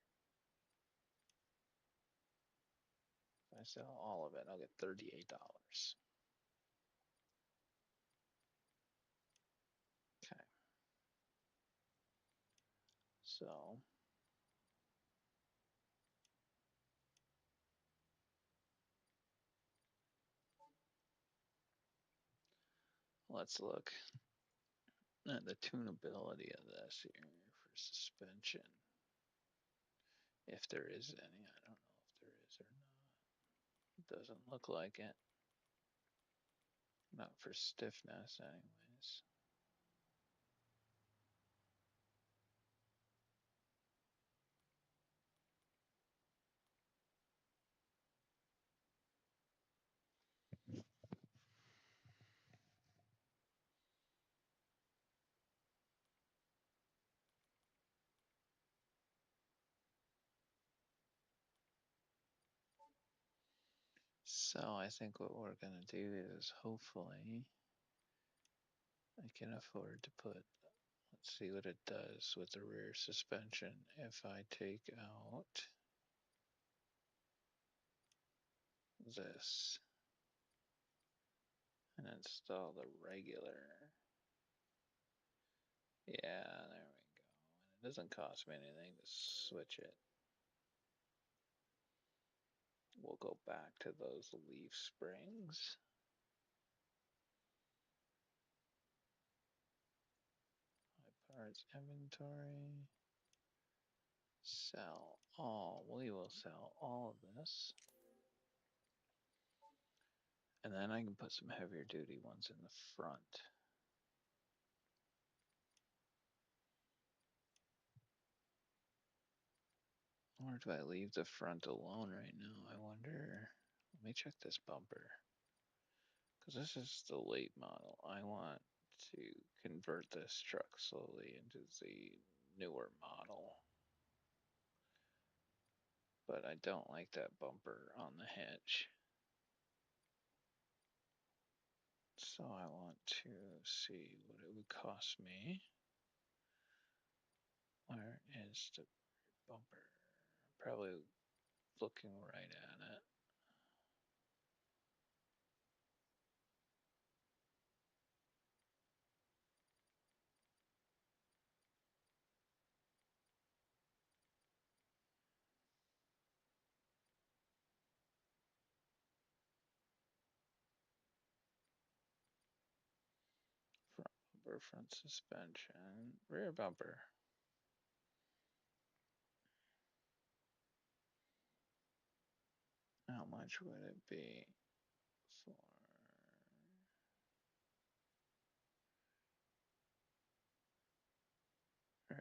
[SPEAKER 1] If I sell all of it, I'll get $38. Okay. So let's look at the tunability of this here for suspension. If there is any, I don't know if there is or not. It doesn't look like it. Not for stiffness, anyways. So I think what we're gonna do is hopefully I can afford to put, let's see what it does with the rear suspension if I take out this and install the regular. Yeah, there we go. And it doesn't cost me anything to switch it. We'll go back to those leaf springs. My parts inventory. Sell all. We will sell all of this. And then I can put some heavier duty ones in the front. Or do I leave the front alone right now? I wonder. Let me check this bumper. Because this is the late model. I want to convert this truck slowly into the newer model. But I don't like that bumper on the hitch. So I want to see what it would cost me. Where is the bumper? Probably looking right at it. bumper, front suspension, rear bumper. How much would it be for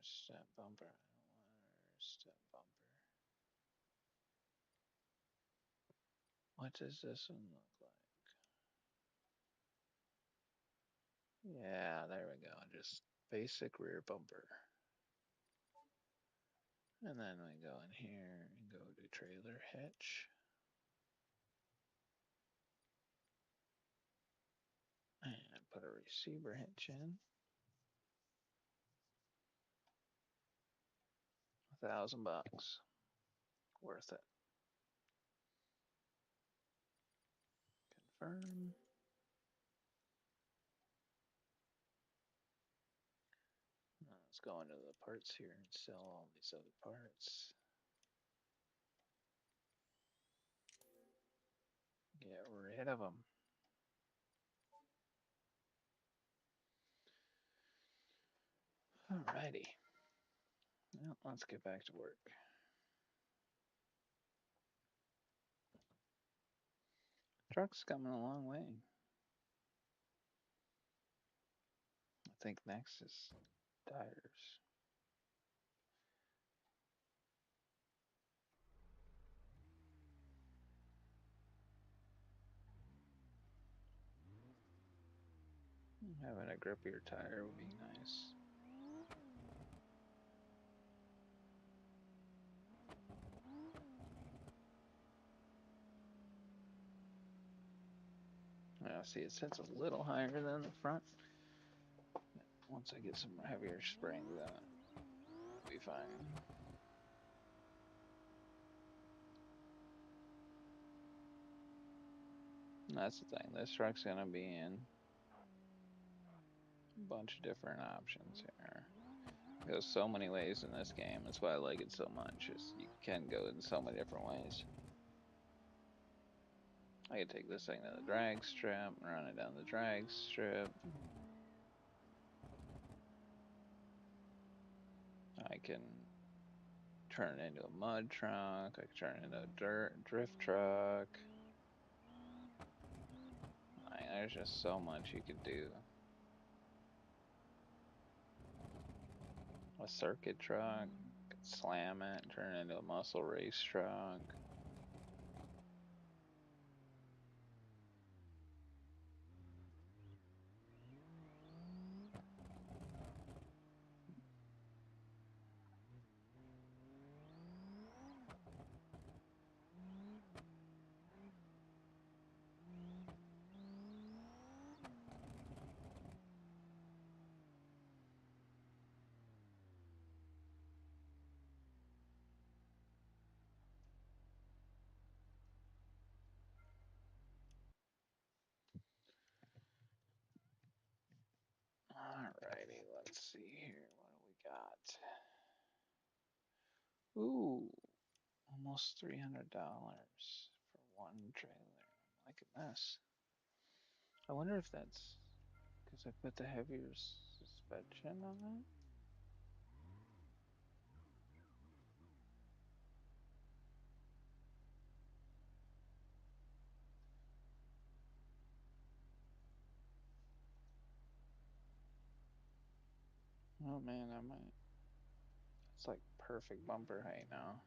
[SPEAKER 1] step bumper? I don't want step bumper. What does this one look like? Yeah, there we go. Just basic rear bumper. And then we go in here and go to trailer hitch. And put a receiver hitch in. $1,000. Worth it. Confirm. Let's go into the parts here and sell all these other parts. Get rid of them. Alrighty. Well, let's get back to work. Truck's coming a long way. I think next is tires. Having a grippier tire would be nice. See, it sits a little higher than the front. Once I get some heavier springs, then it'll be fine. And that's the thing. This truck's gonna be in a bunch of different options here. It goes so many ways in this game. That's why I like it so much. Is you can go in so many different ways. I can take this thing to the drag strip, run it down the drag strip. I can turn it into a mud truck. I can turn it into a drift truck. There's just so much you could do. A circuit truck, slam it, and turn it into a muscle race truck. Alrighty, let's see here. What do we got? Ooh, almost $300 for one trailer. I'm liking this. I wonder if that's because I put the heavier suspension on it. Oh man, I might. It's like perfect bumper height now.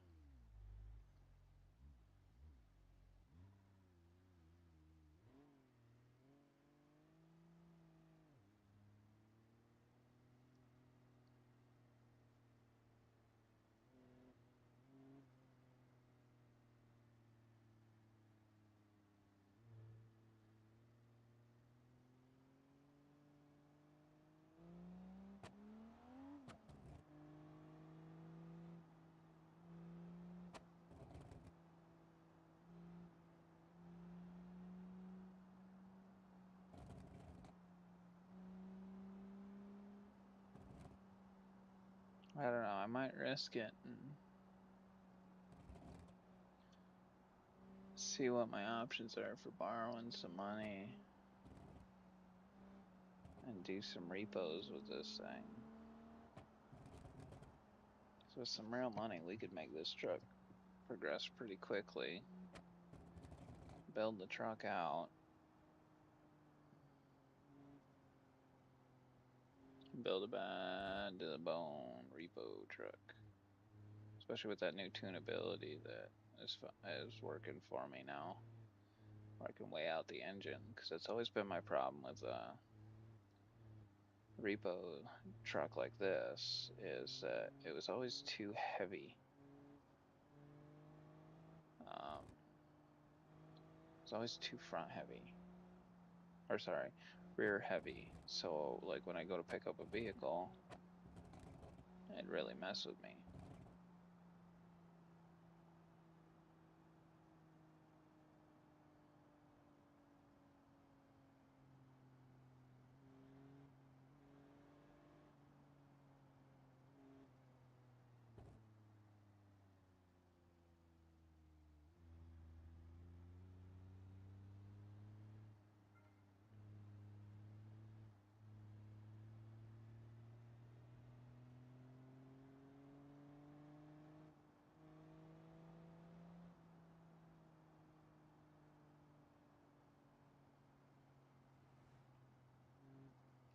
[SPEAKER 1] I don't know. I might risk it and see what my options are for borrowing some money and do some repos with this thing. So with some real money, we could make this truck progress pretty quickly. Build the truck out. Build a bad to the bone repo truck. Especially with that new tunability that is working for me now. Where I can weigh out the engine. Because that's always been my problem with repo truck like this, is that it was always too heavy. It's always too front heavy. Or sorry, rear heavy. So like when I go to pick up a vehicle, it really mess with me.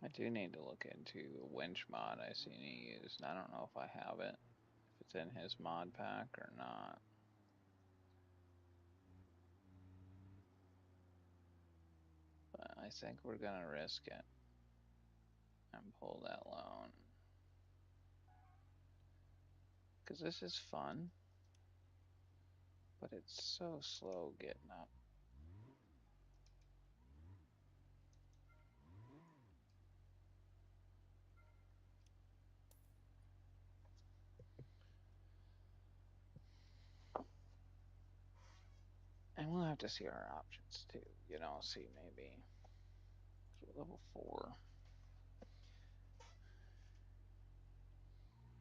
[SPEAKER 1] I do need to look into a winch mod I seen he used, and I don't know if I have it, if it's in his mod pack or not. But I think we're gonna risk it and pull that loan. Because this is fun, but it's so slow getting up. And we'll have to see our options too, you know, see maybe level 4.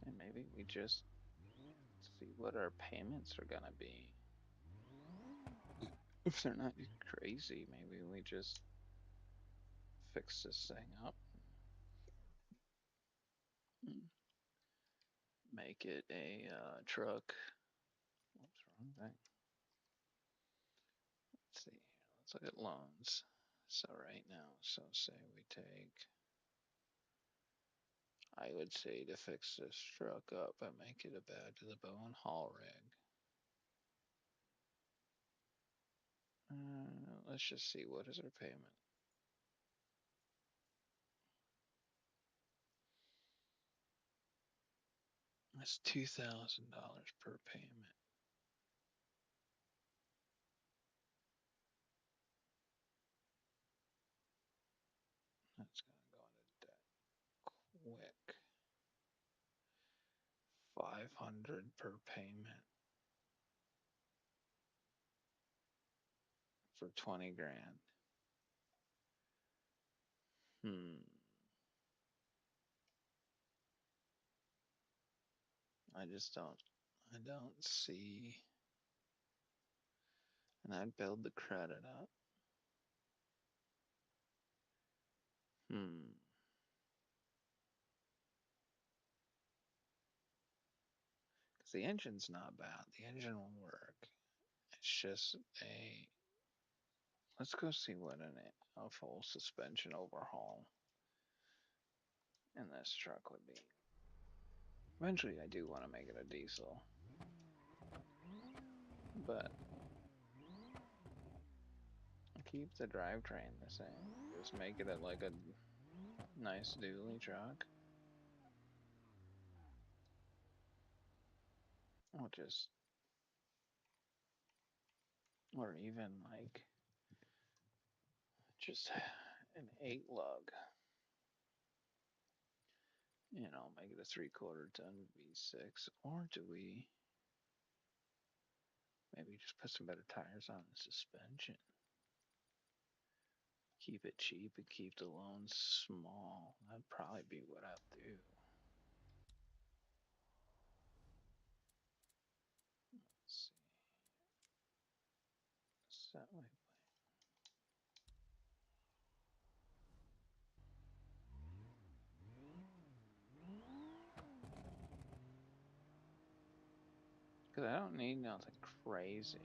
[SPEAKER 1] And maybe we just see what our payments are gonna be. If they're not crazy, maybe we just fix this thing up. Make it a truck. Whoops, wrong thing. Let's see here. Let's look at loans. So right now, so say we take, I would say to fix this truck up, I make it a bad to the bone haul rig. Let's just see, what is our payment? That's $2,000 per payment. That's gonna go into debt quick. 500 per payment for 20 grand. I just I don't see, and I'd build the credit up. Because the engine's not bad. The engine will work. It's just let's go see what a full suspension overhaul in this truck would be. Eventually, I do want to make it a diesel, but keep the drivetrain the same. Just make it like a nice dually truck. Or just, or even like just an 8 lug. You know, make it a 3/4 ton V6. Or do we maybe just put some better tires on the suspension? Keep it cheap and keep the loans small. That'd probably be what I'll do. Let's see. Set waypoint. Because I don't need nothing crazy.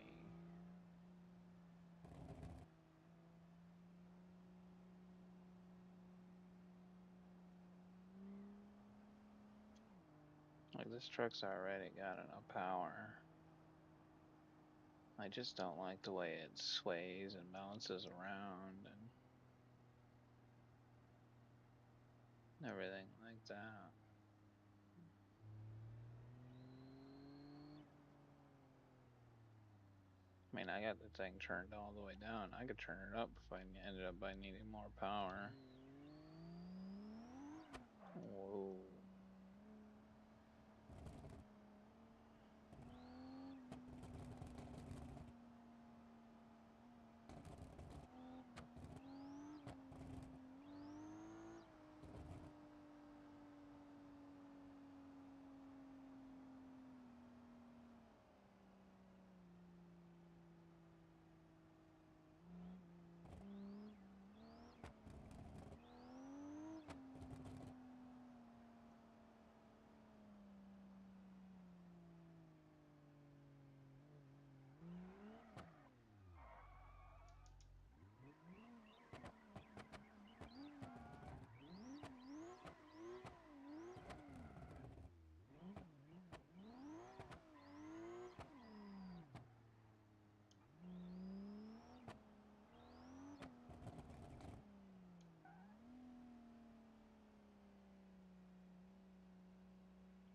[SPEAKER 1] Like, this truck's already got enough power. I just don't like the way it sways and bounces around and everything like that. I mean, I got the thing turned all the way down. I could turn it up if I ended up by needing more power. Whoa.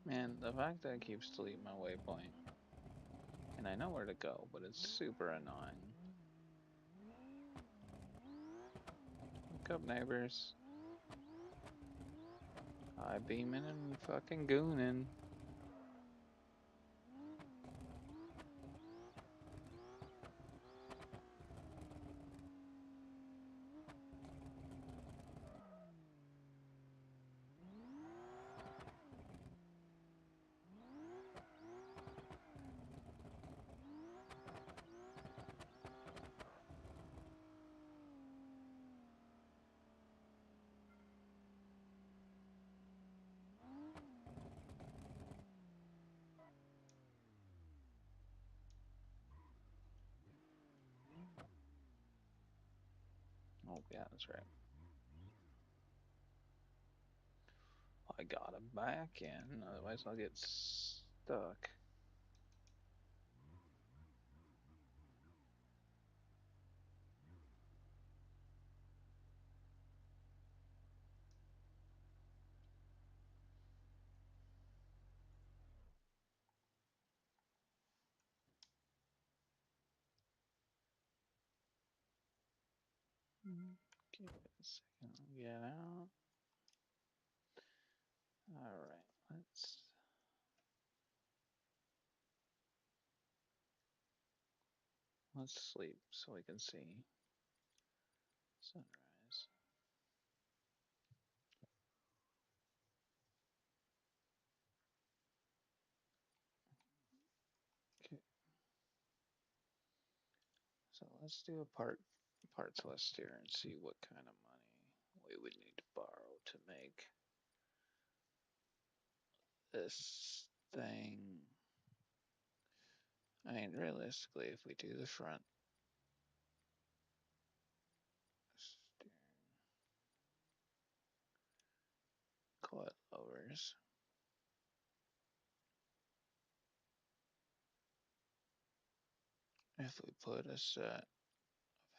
[SPEAKER 1] Man, the fact that it keeps deleting my waypoint, and I know where to go, but it's super annoying. Wake up, neighbors. I beaming and fucking gooning. Oh, yeah, that's right. I gotta back in, otherwise I'll get stuck. Give it a second to get out. Alright, let's sleep so we can see sunrise. Okay, so let's do a parts list here and see what kind of money we would need to borrow to make this thing. I mean, realistically, if we do the front steering coil lowers, if we put a set of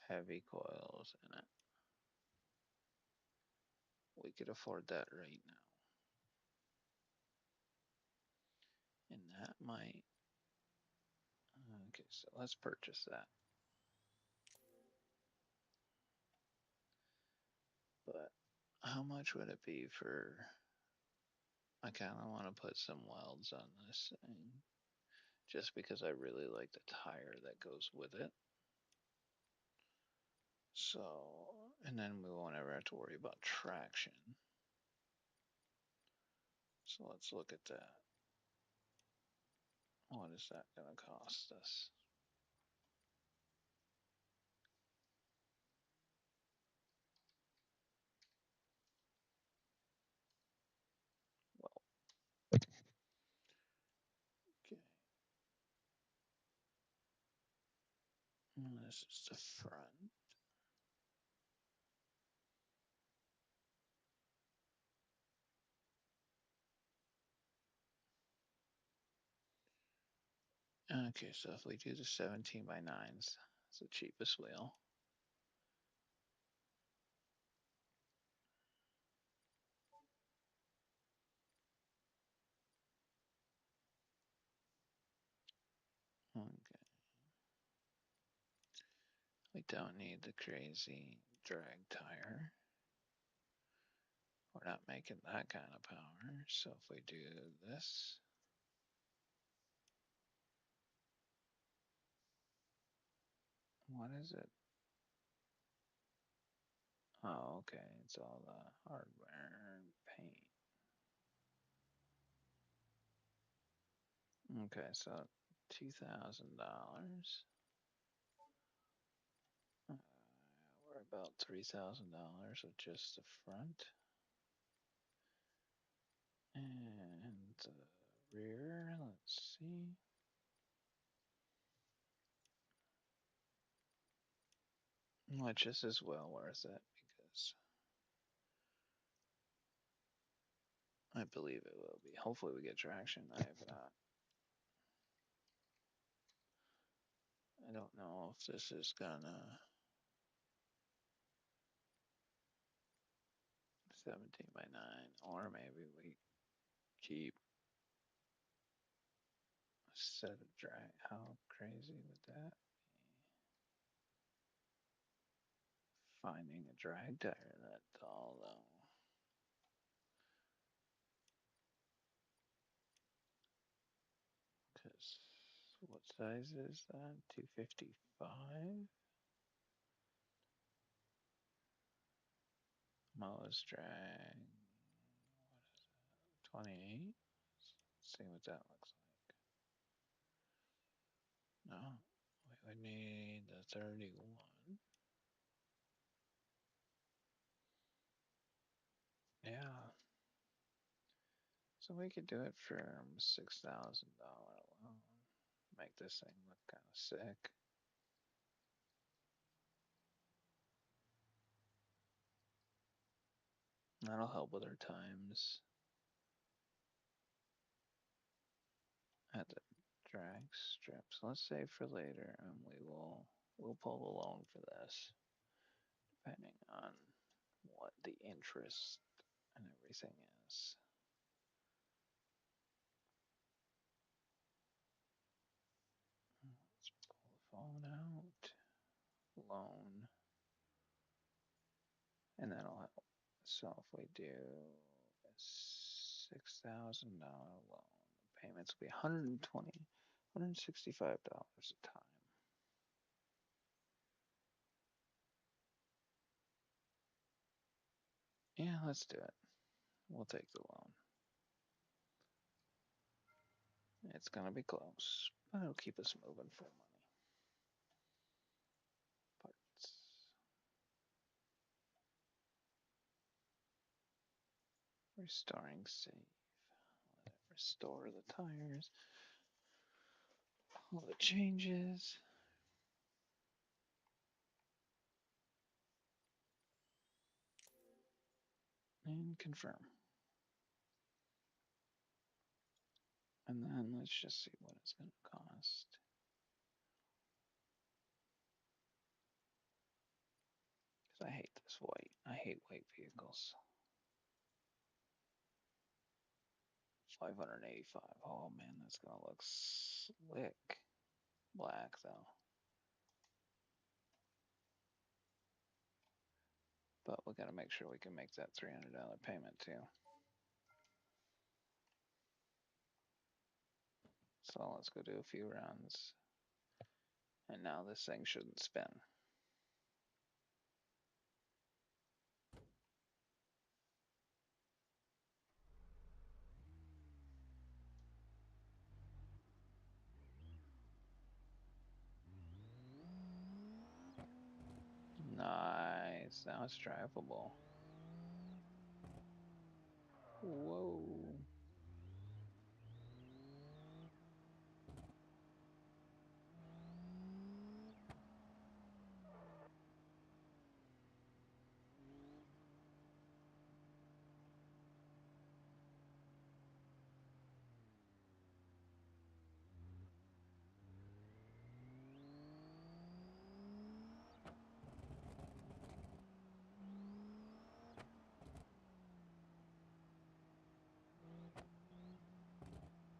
[SPEAKER 1] heavy coils in it, we could afford that right now. And that might. Okay, so let's purchase that. But how much would it be for? I kind of want to put some welds on this thing just because I really like the tire that goes with it. So, and then we won't ever have to worry about traction. So let's look at that. What is that going to cost us? Well, okay. this is the front. Okay, so if we do the 17 by 9s, it's the cheapest wheel. Okay. We don't need the crazy drag tire. We're not making that kind of power. So if we do this, what is it? Oh, okay. It's all the hardware and paint. Okay, so $2,000. We're about $3,000 with just the front. And the rear, let's see. Which is as well worth it because I believe it will be. Hopefully we get traction. I have not. I don't know if this is gonna 17 by 9 or maybe we keep a set of drag. How crazy would that be? Finding a drag tire that tall though. Because what size is that? 255? Most drag. What is that? 28? Let's see what that looks like. No, we would need the 31. Yeah. So we could do it for $6,000 alone. Make this thing look kind of sick. That'll help with our times at the drag strip. So let's save for later, and we'll pull the loan for this, depending on what the interest and everything is. Let's pull the phone out. Loan. And that'll help. So if we do a $6,000 loan, the payments will be $165 a time. Yeah, let's do it. We'll take the loan. It's gonna be close, but it'll keep us moving for money. Parts. Restoring save. Let it restore the tires. All the changes. And confirm. And then let's just see what it's gonna cost. Because I hate this white. I hate white vehicles. 585. Oh man, that's gonna look slick. Black though. But we gotta make sure we can make that $300 payment too. So let's go do a few runs. And now this thing shouldn't spin. Nice. Now it's drivable. Whoa.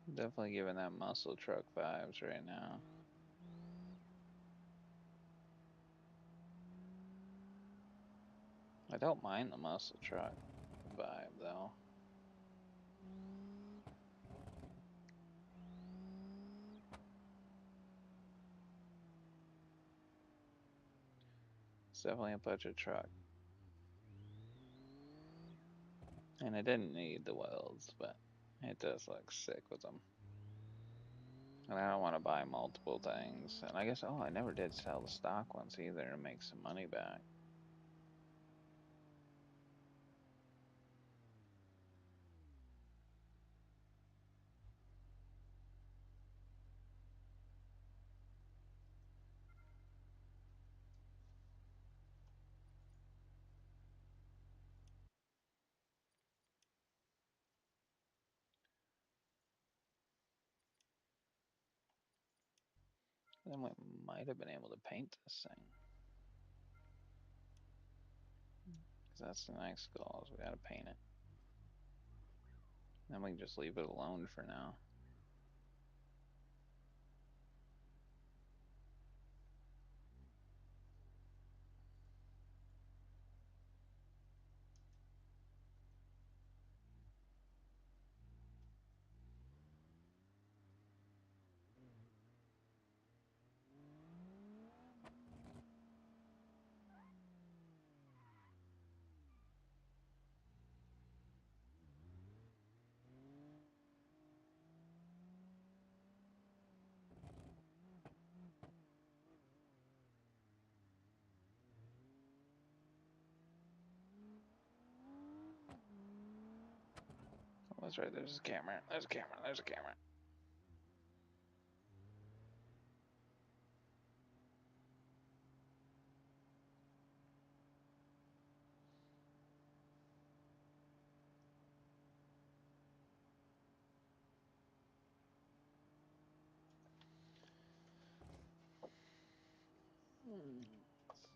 [SPEAKER 1] Definitely giving that muscle truck vibes right now. I don't mind the muscle truck vibe though. It's definitely a budget truck. And it didn't need the welds, but it does look sick with them. And I don't want to buy multiple things. And I guess, oh, I never did sell the stock ones either to make some money back. Then we might have been able to paint this thing. Because that's the next goal, is we gotta paint it. Then we can just leave it alone for now. Oh, that's right, there's a camera. There's a camera. There's a camera.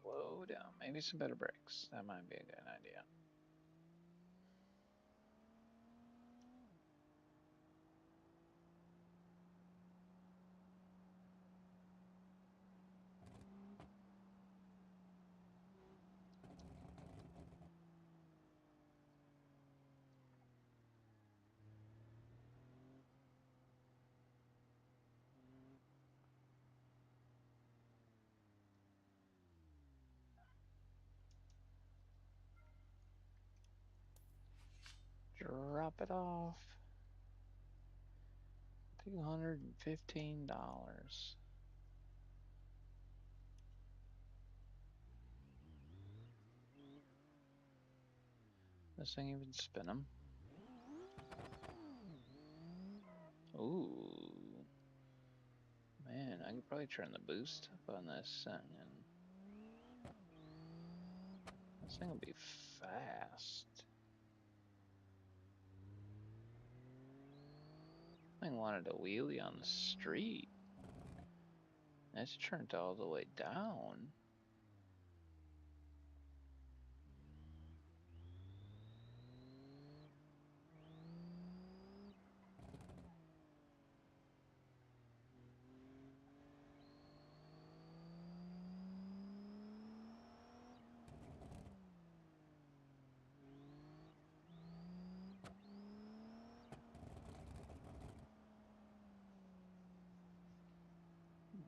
[SPEAKER 1] Slow down. Maybe some better brakes. That might be a good idea. Drop it off. $215. This thing even spin them. Ooh. Man, I could probably turn the boost up on this thing and this thing will be fast. Thing wanted to wheelie on the street. It's turned all the way down.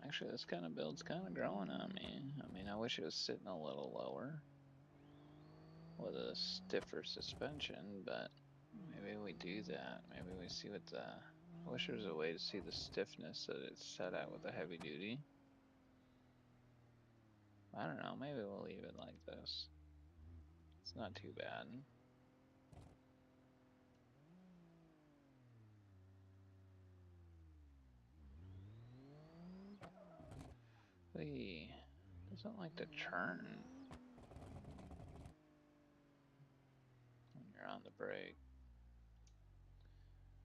[SPEAKER 1] Actually, this kind of build's kind of growing on me. I mean, I wish it was sitting a little lower with a stiffer suspension, but maybe we do that. Maybe we see what the. I wish there was a way to see the stiffness that it's set at with the heavy duty. I don't know. Maybe we'll leave it like this. It's not too bad. Hey, doesn't like to turn when you're on the brake.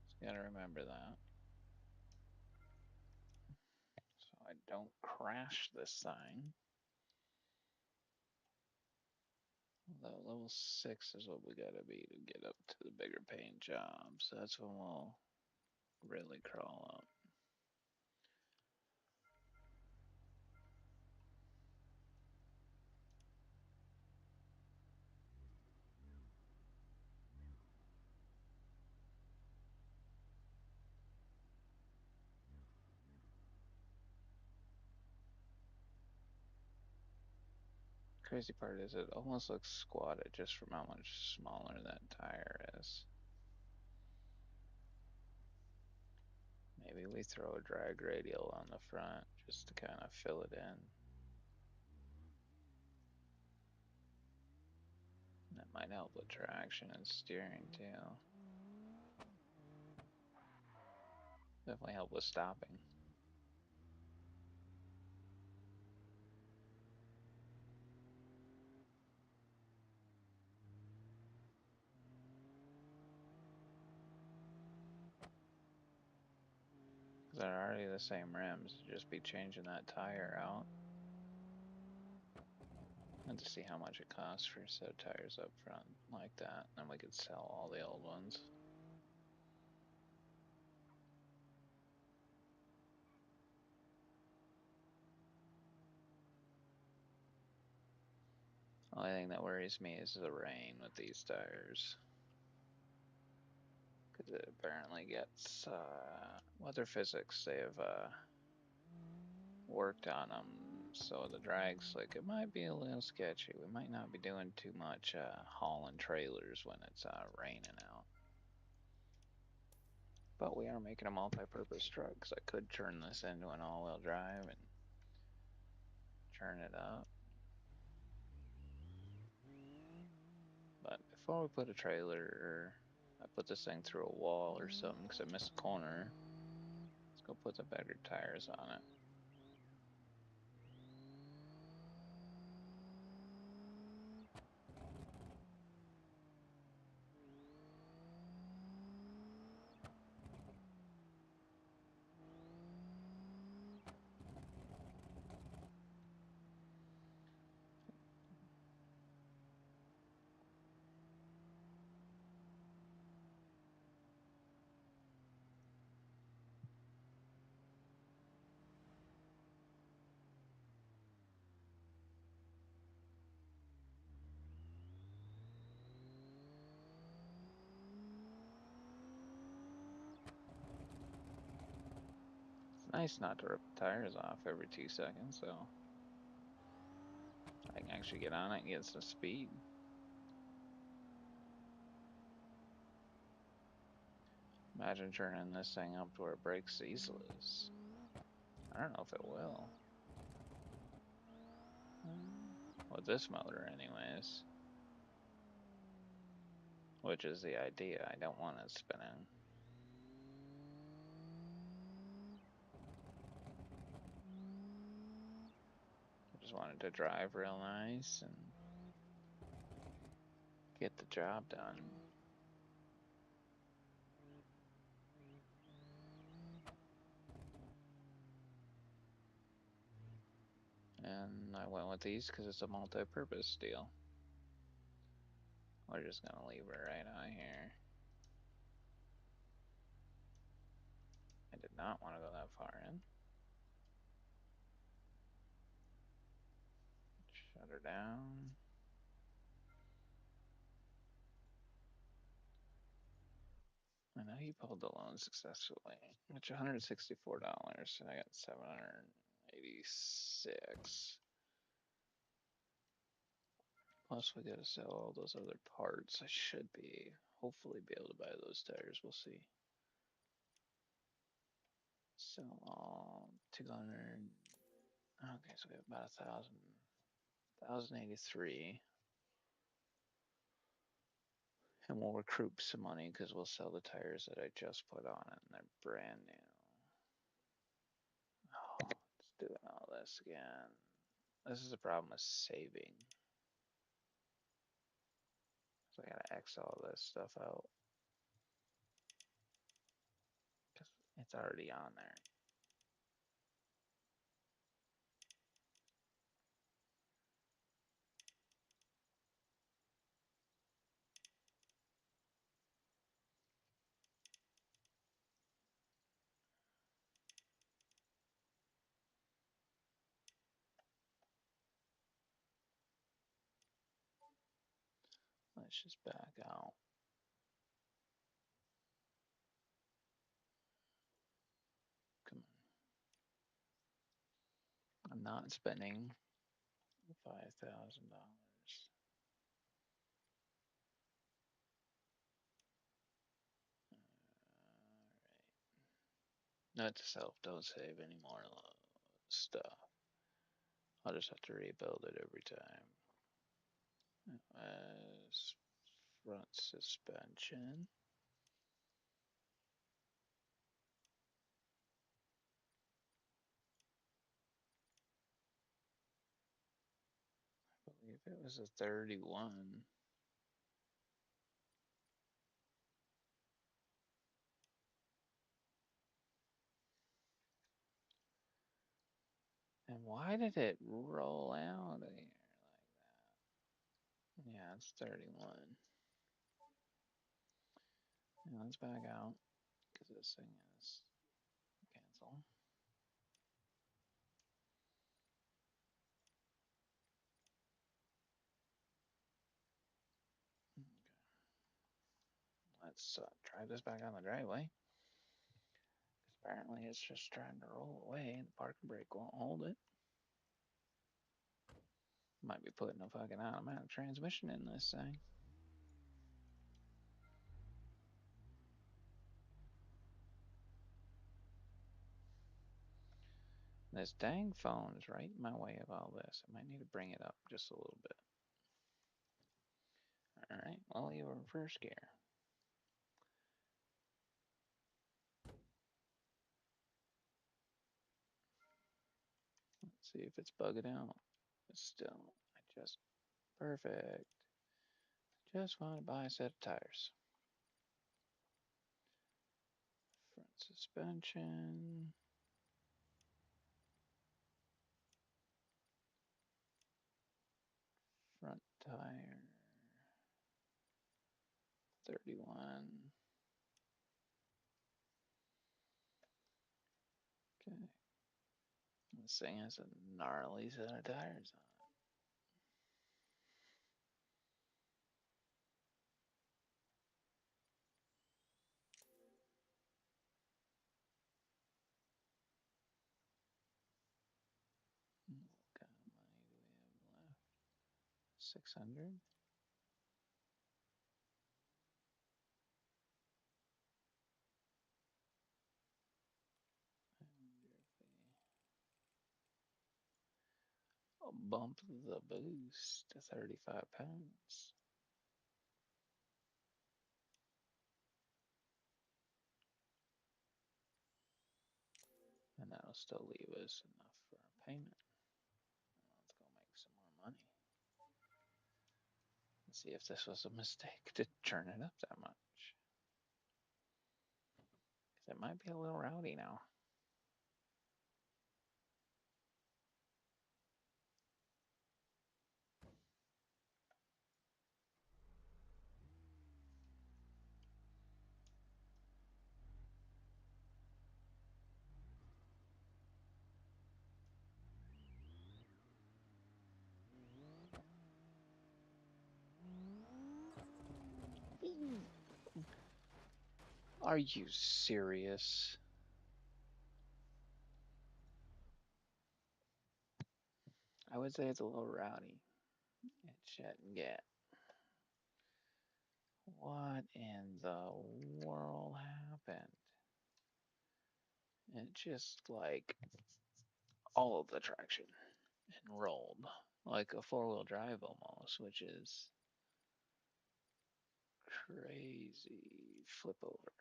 [SPEAKER 1] Just gotta remember that. So I don't crash this thing. Although level 6 is what we gotta be to get up to the bigger paying jobs. So that's when we'll really crawl up. Crazy part is it almost looks squatted just from how much smaller that tire is. Maybe we throw a drag radial on the front just to kind of fill it in. That might help with traction and steering too. Definitely help with stopping. Because they're already the same rims, just be changing that tire out. And to see how much it costs for a set of tires up front like that. Then we could sell all the old ones. Only thing that worries me is the rain with these tires. Because it apparently gets weather physics. They have worked on them, so the drag slick, it might be a little sketchy. We might not be doing too much hauling trailers when it's raining out. But we are making a multi-purpose truck, because I could turn this into an all-wheel drive and turn it up. But before we put a trailer, or I put this thing through a wall or something because I missed a corner, let's go put the better tires on it. It's nice not to rip the tires off every 2 seconds, so I can actually get on it and get some speed. Imagine turning this thing up to where it brakes easily. I don't know if it will. With this motor anyways. Which is the idea. I don't want it spinning. I just wanted to drive real nice and get the job done. And I went with these because it's a multi-purpose deal. We're just gonna leave it right on here. I did not want to go that far in. Shut her down. I know you pulled the loan successfully. Which $164, and I got 786. Plus we gotta sell all those other parts. I should be, hopefully be able to buy those tires. We'll see. Sell all 200. Okay, so we have about 1,083. And we'll recoup some money because we'll sell the tires that I just put on it and they're brand new. Oh, it's doing all this again. This is the problem with saving. So I gotta X all this stuff out. Because it's already on there. Let's just back out. Come on. I'm not spending $5,000. Alright. Note to self, don't save any more stuff. I'll just have to rebuild it every time. As front suspension. I believe it was a 31. And why did it roll out of here like that? Yeah, it's 31. Yeah, let's back out because this thing is cancel. Okay. Let's try this back on the driveway. Because apparently it's just trying to roll away and the parking brake won't hold it. Might be putting a fucking automatic transmission in this thing. This dang phone is right in my way of all this. I might need to bring it up just a little bit. Alright, well, you were in first gear. Let's see if it's bugging out. But still, perfect. Just want to buy a set of tires. Front suspension. Front tire. 31. Okay. This thing has a gnarly set of tires on it. What kind of money do we have left? 600? I wonder if I'll bump the boost to 35 pounds. And that'll still leave us enough for a payment. Let's go make some more money. Let's see if this was a mistake to turn it up that much. Because it might be a little rowdy now. Are you serious? I would say it's a little rowdy. It shouldn't get. What in the world happened? It just like all of the traction and rolled like a four-wheel drive almost, which is crazy. Flip over.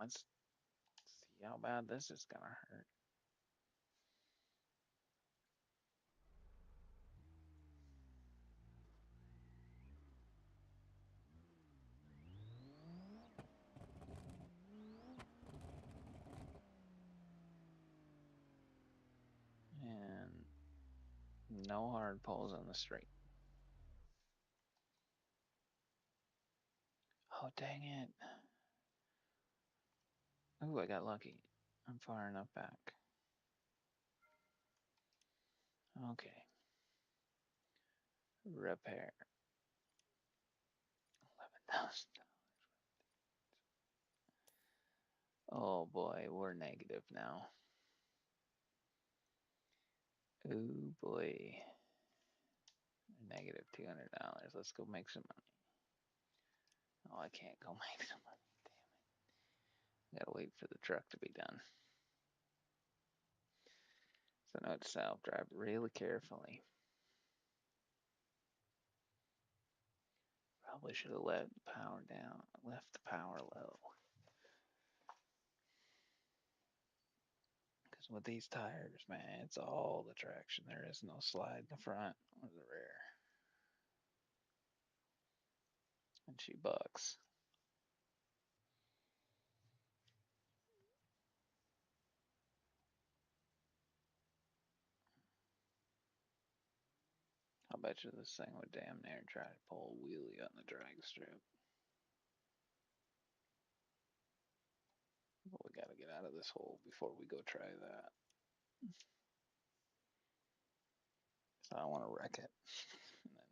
[SPEAKER 1] Let's see how bad this is gonna hurt. And no hard pulls on the straight. Oh, dang it. Oh, I got lucky. I'm far enough back. Okay. Repair. Oh boy, we're negative now. Oh boy. Negative $200. Let's go make some money. Oh, I can't go make some money. Damn it. I gotta wait for the truck to be done. So note to self, drive really carefully. Probably should have left the power down, left the power low. Because with these tires, man, it's all the traction. There is no slide in the front or the rear. And she bucks. I bet you this thing would damn near try to pull a wheelie on the drag strip. But we gotta get out of this hole before we go try that. So I don't want to wreck it and then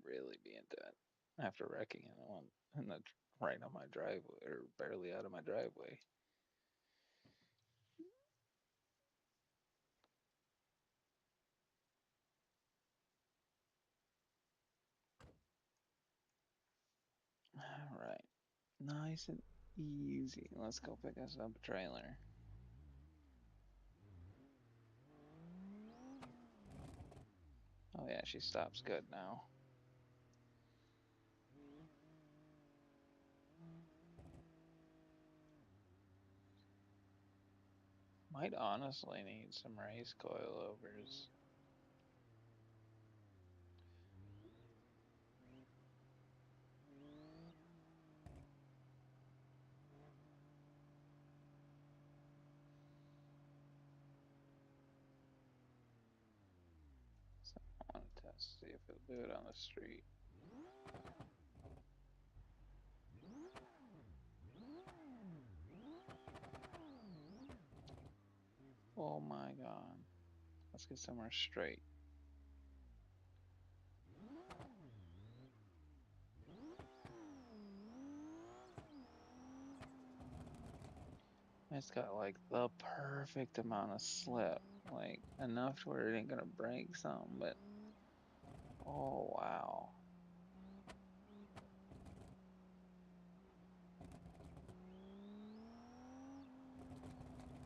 [SPEAKER 1] really be into it. After wrecking it, I want right on my driveway or barely out of my driveway. All right, nice and easy. Let's go pick us up a trailer. Oh yeah, she stops good now. Might honestly need some race coilovers. So I want to test, see if it'll do it on the street. Oh my god. Let's get somewhere straight. It's got like the perfect amount of slip. Like enough to where it ain't gonna break something, but oh wow.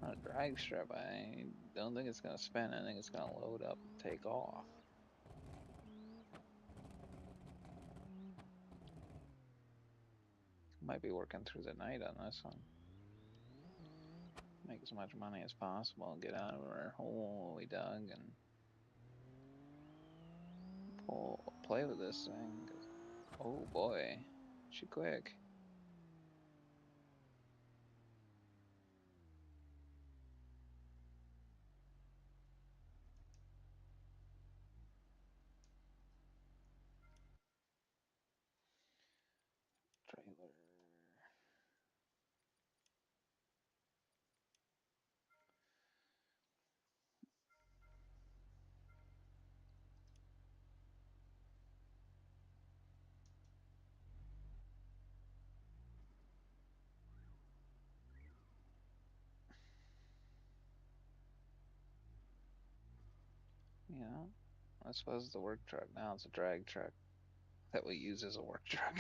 [SPEAKER 1] On a drag strip, I don't think it's gonna spin. I think it's gonna load up and take off. Might be working through the night on this one. Make as much money as possible, get out of our hole we dug, and play with this thing. Oh boy, she quick. Trailer. You know, I suppose it's a work truck now. It's a drag truck that we use as a work truck.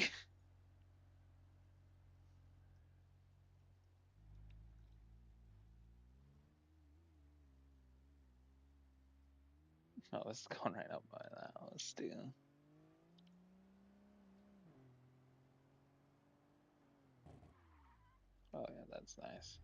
[SPEAKER 1] Oh, it's going right up by the house, too. Oh, yeah, that's nice.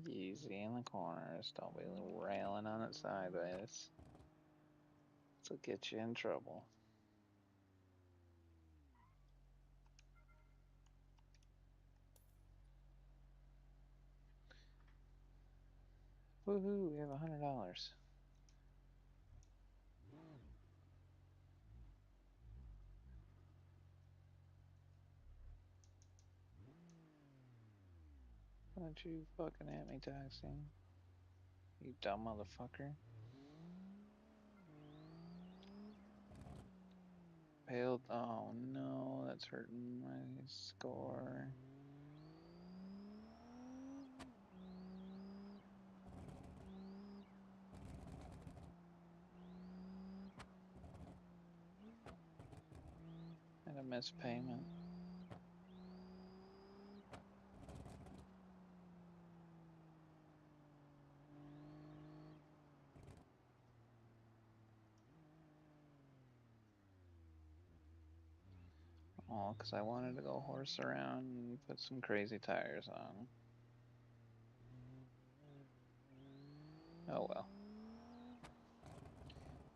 [SPEAKER 1] Easy in the corners. Don't be railing on it sideways. This'll get you in trouble. Woohoo, we have $100. Why don't you fucking at me, taxi? You dumb motherfucker. Failed. Oh no, that's hurting my score. And a missed payment. Oh, because I wanted to go horse around and put some crazy tires on. Oh well.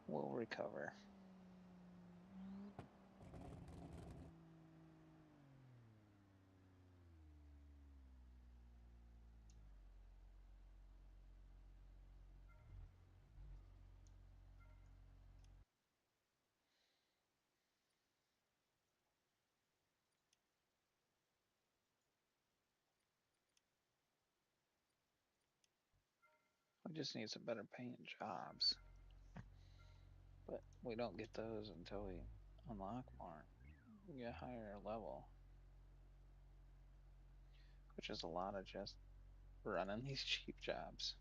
[SPEAKER 1] We'll recover. We just need some better paying jobs. But we don't get those until we unlock more. We get higher level. Which is a lot of just running these cheap jobs.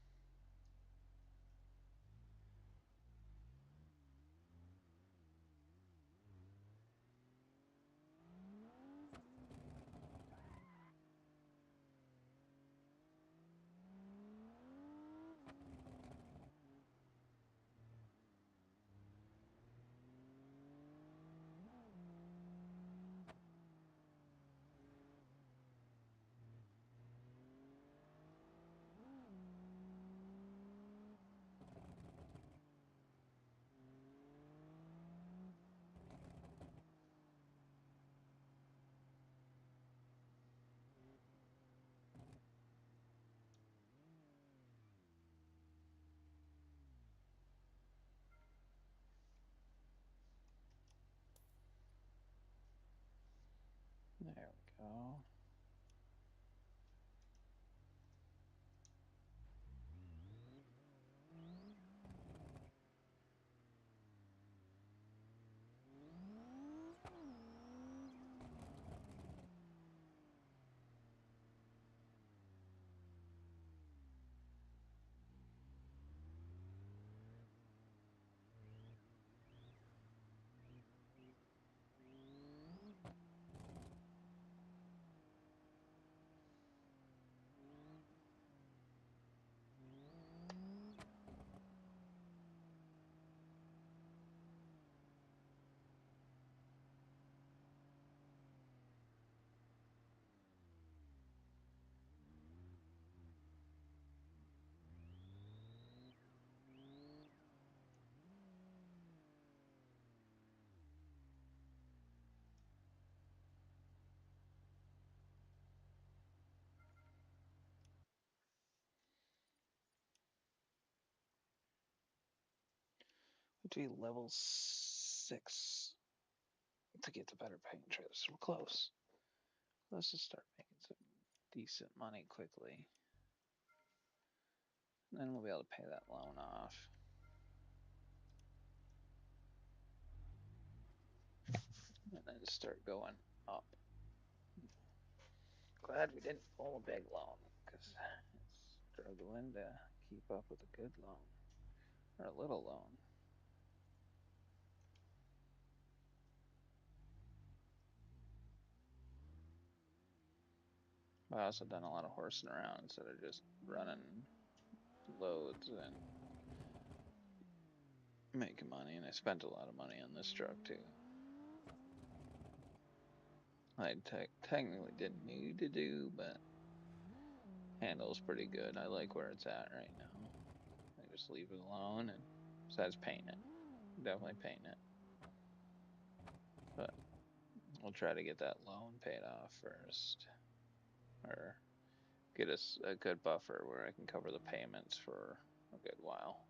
[SPEAKER 1] There we go. We do level 6 to get the better paying trailers. We're close. Let's just start making some decent money quickly. And then we'll be able to pay that loan off. And then start going up. Glad we didn't pull a big loan because it's struggling to keep up with a good loan or a little loan. I also done a lot of horsing around instead of just running loads and making money. And I spent a lot of money on this truck too. I technically didn't need to do, but handle's pretty good. I like where it's at right now. I just leave it alone, and besides paint it. Definitely paint it. But we'll try to get that loan paid off first. Or get us a good buffer where I can cover the payments for a good while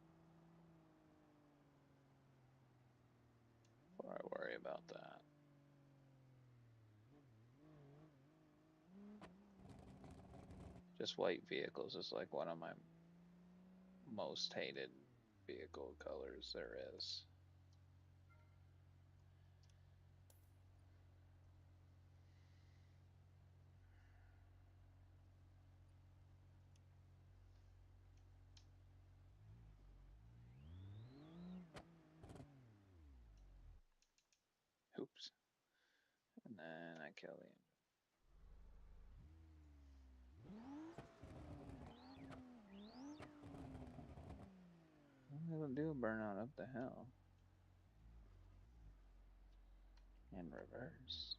[SPEAKER 1] before I worry about that. Just white vehicles is like one of my most hated vehicle colors there is. Oops. And then I kill the engine. It'll do a burnout up the hill. In reverse.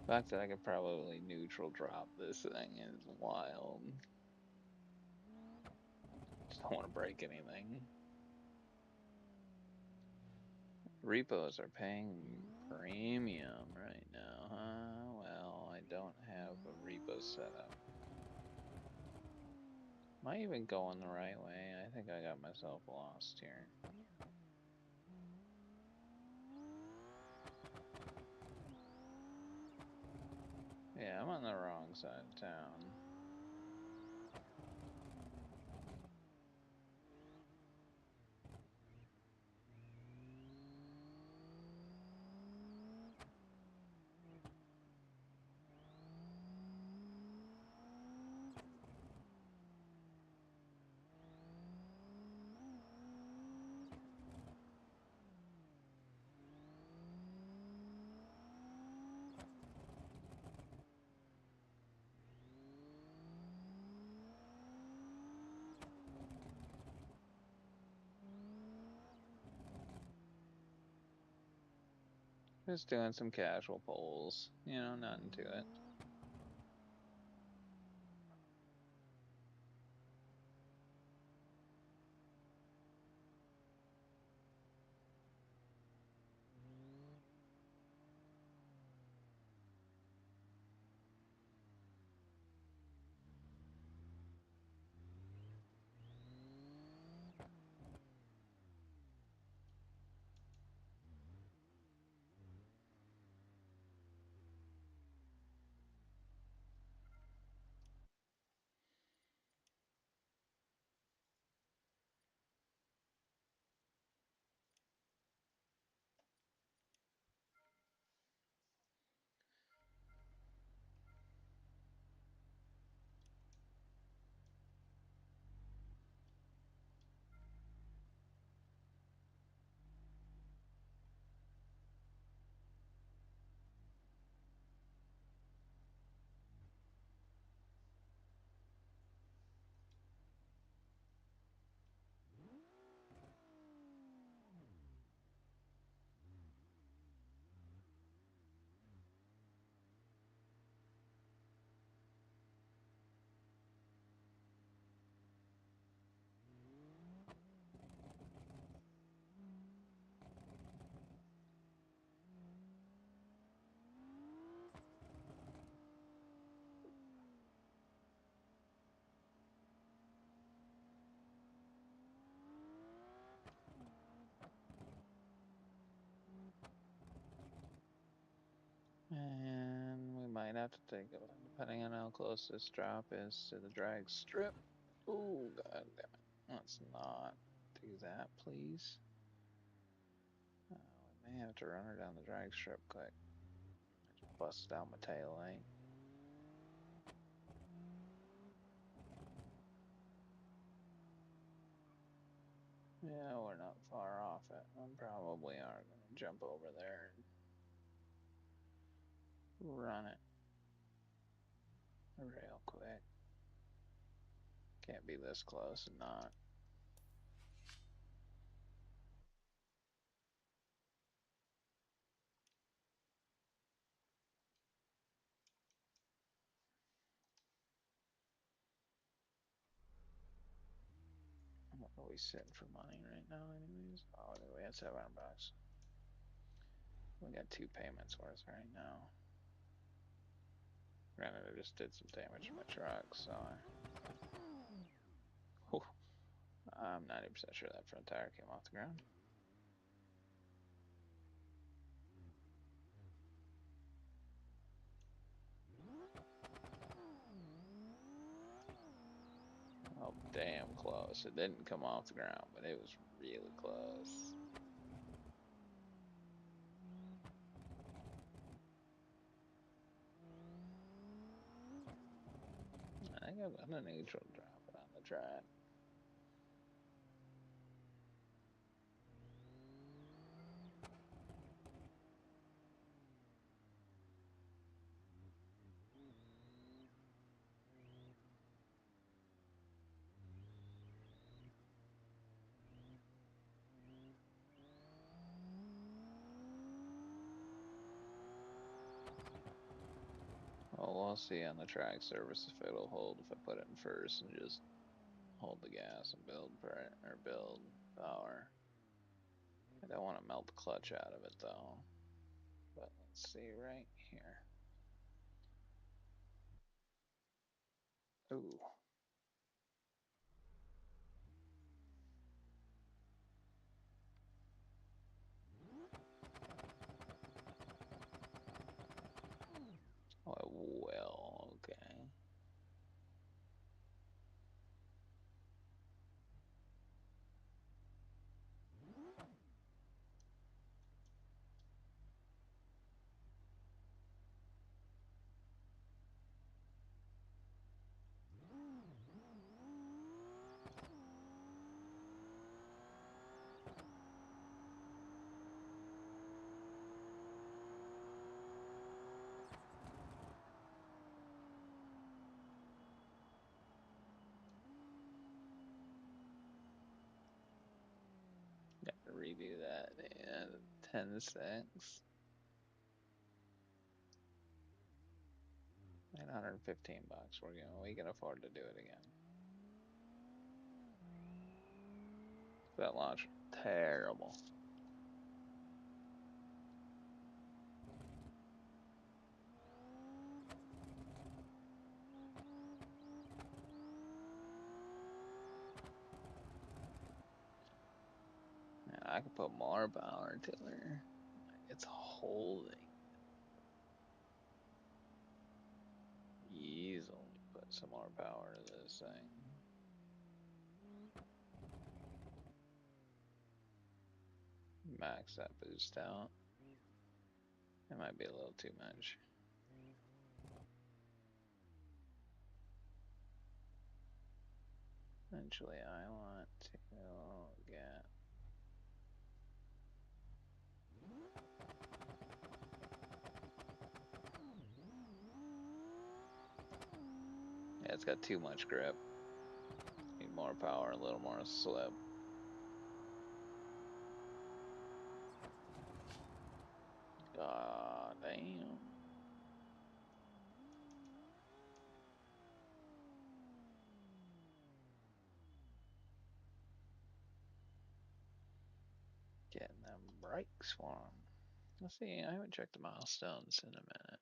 [SPEAKER 1] The fact that I could probably neutral drop this thing is wild. Just don't want to break anything. Repos are paying premium right now, huh? Well, I don't have a repo set up. Am I even going the right way? I think I got myself lost here. Yeah, I'm on the wrong side of town. Just doing some casual polls, nothing to it. And we might have to take it, depending on how close this drop is to the drag strip. Oh, god damn it. Let's not do that, please. We may have to run her down the drag strip quick. Just bust out my tail light. Yeah, we're not far off it. We probably are going to jump over there and run it real quick. Can't be this close and not. What are we sitting for money right now, anyways? Oh, we had $700. We got 2 payments worth right now. Granted, I just did some damage to my truck, so I'm 90% sure that front tire came off the ground. Oh, damn close. It didn't come off the ground, but it was really close. I think I've got a neutral drop it on the track. Well, we'll see on the track surface if it'll hold if I put it in first and just hold the gas and build power. I don't want to melt the clutch out of it though. But let's see right here. Ooh. Oh, well, okay. Got to redo that. Yeah, 10-6. 915 bucks. We can afford to do it again. That launch terrible. Man, I could put more power to her. It's holding. Easily put some more power to this thing. Max that boost out. It might be a little too much. Eventually, I want to get. Yeah, it's got too much grip. Need more power, a little more slip. God damn. Getting them brakes for them. Let's see, I haven't checked the milestones in a minute.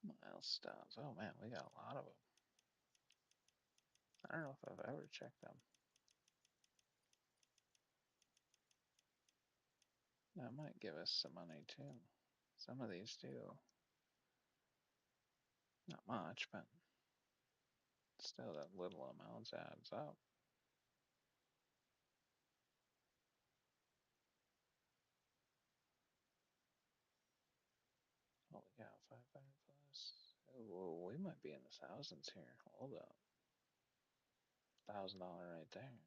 [SPEAKER 1] Milestones. Oh man, we got a lot of them. I don't know if I've ever checked them. That might give us some money too. Some of these do. Not much, but still that little amount adds up. Holy cow, 500 plus. Oh, we might be in the thousands here. Hold up. $1,000 right there.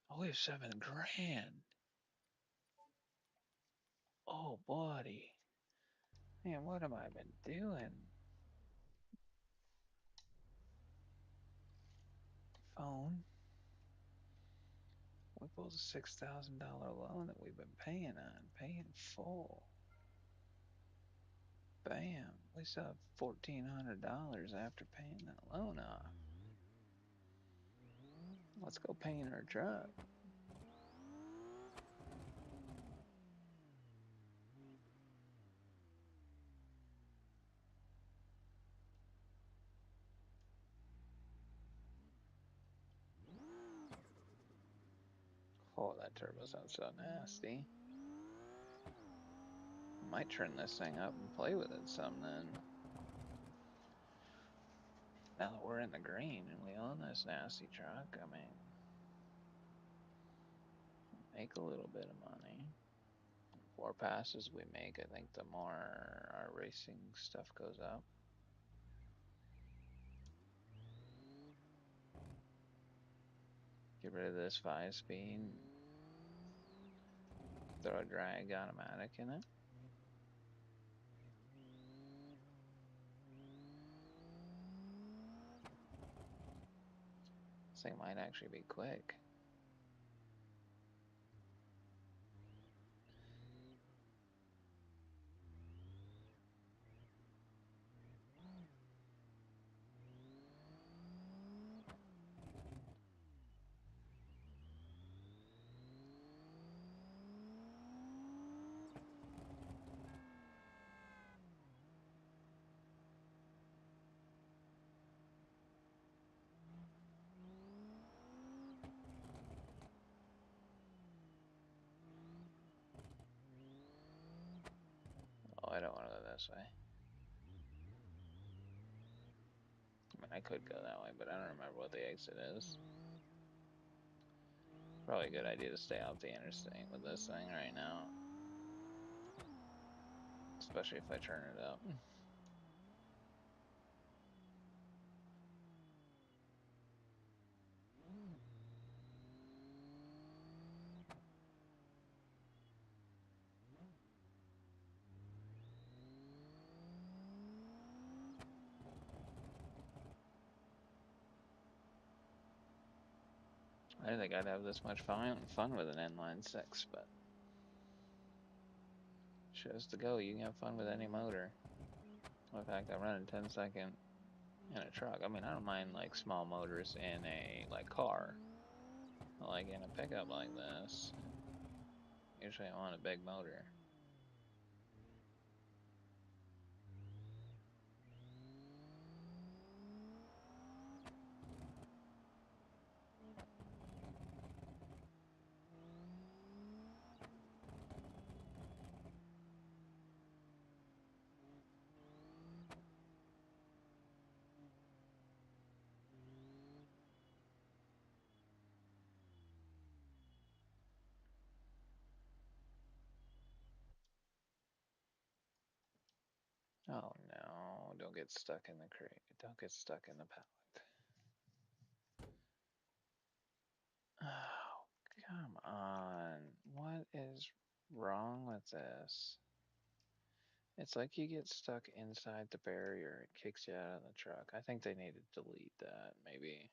[SPEAKER 1] Oh, we have 7 grand. Oh, buddy. Man, what have I been doing? Phone. We pulled a $6,000 loan that we've been paying full. Bam. We still have $1,400 after paying that loan off. Let's go paint our truck. Oh, that turbo sounds so nasty. I might turn this thing up and play with it some then. Now that we're in the green and we own this nasty truck, I mean, make a little bit of money. The more passes we make, I think the more our racing stuff goes up. Get rid of this 5-speed. Throw a drag automatic in it. This thing might actually be quick. Oh, I don't want to go this way. I mean, I could go that way, but I don't remember what the exit is. Probably a good idea to stay off the interstate with this thing right now. Especially if I turn it up. I didn't think I'd have this much fun with an inline six, but shows to go. You can have fun with any motor. In fact, I'm running 10-second in a truck. I mean, I don't mind like small motors in a like car, but like in a pickup like this. Usually, I want a big motor. Oh no! Don't get stuck in the crate. Don't get stuck in the pallet. Oh, come on. What is wrong with this? It's like you get stuck inside the barrier. It kicks you out of the truck. I think they need to delete that. Maybe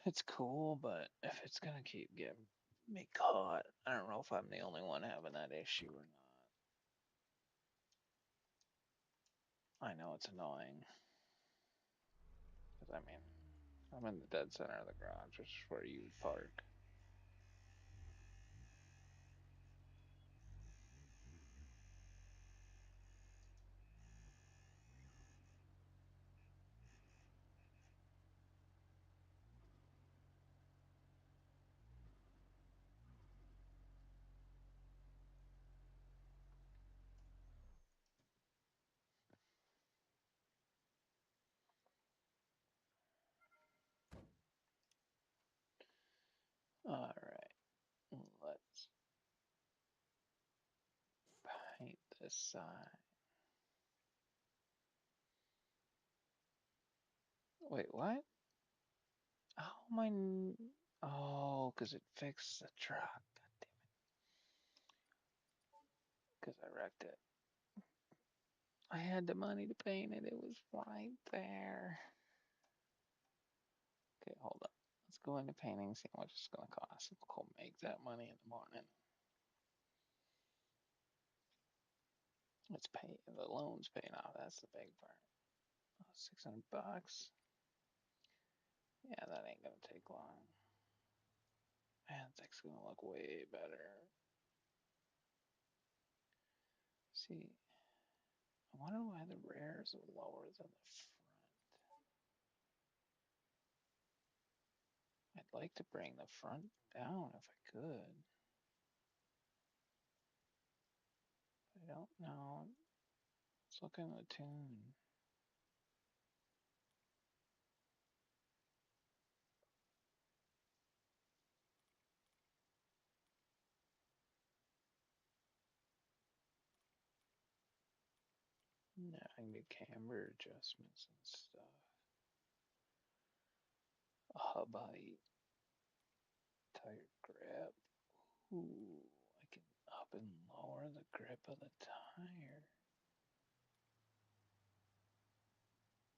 [SPEAKER 1] it's cool, but if it's gonna keep getting me caught, I don't know if I'm the only one having that issue or not. I know it's annoying. Because, I mean, I'm in the dead center of the garage, which is where you would park. Alright, let's paint this side. Wait, what? Oh my! Oh, because it fixed the truck. God damn it! Because I wrecked it. I had the money to paint it. It was right there. Okay, hold up. Let's go into painting, see how much it's gonna cost. We'll make that money in the morning. Let's pay the loans paying off. That's the big part. 600 bucks. Yeah, that ain't gonna take long. Man, that's gonna look way better. See, I wonder why the rears are lower than the front. I'd like to bring the front down if I could. I don't know. Let's look in the tune. Yeah, I can do camber adjustments and stuff. A hub height, tire grip. Ooh, I can up and lower the grip of the tire.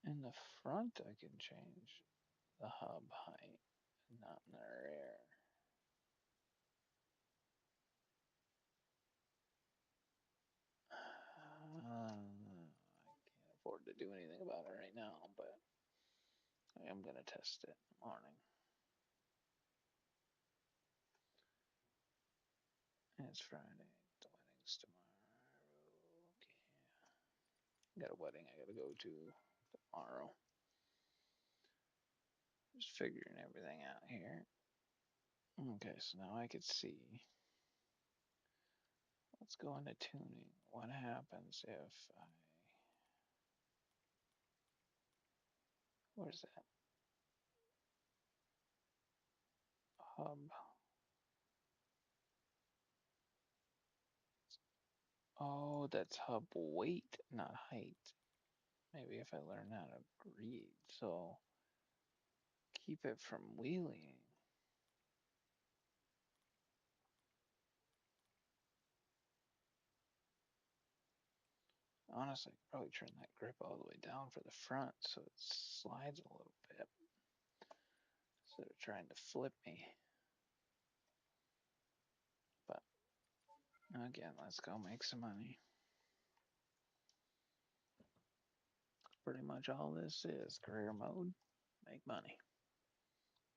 [SPEAKER 1] In the front, I can change the hub height, not in the rear. I can't afford to do anything about it right now, but I am gonna test it in the morning. And it's Friday. The wedding's tomorrow. Okay. Got a wedding I gotta go to tomorrow. Just figuring everything out here. Okay, so now I could see. Let's go into tuning. What happens if I. Where's that? Hub. Oh, that's hub weight, not height. Maybe if I learn how to read. So keep it from wheeling. Honestly, I could probably turn that grip all the way down for the front so it slides a little bit instead of trying to flip me. But again, let's go make some money. Pretty much all this is career mode, make money,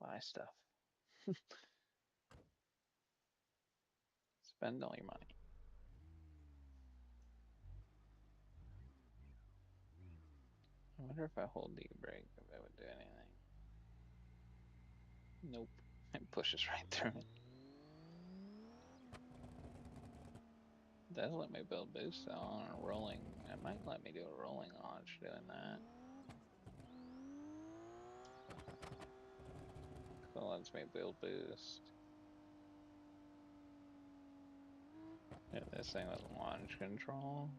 [SPEAKER 1] buy stuff, spend all your money. I wonder if I hold the brake if I would do anything. Nope. It pushes right through it. It does let me build boost though on a rolling. It might let me do a rolling launch doing that. So it lets me build boost. Yeah, this thing with launch control.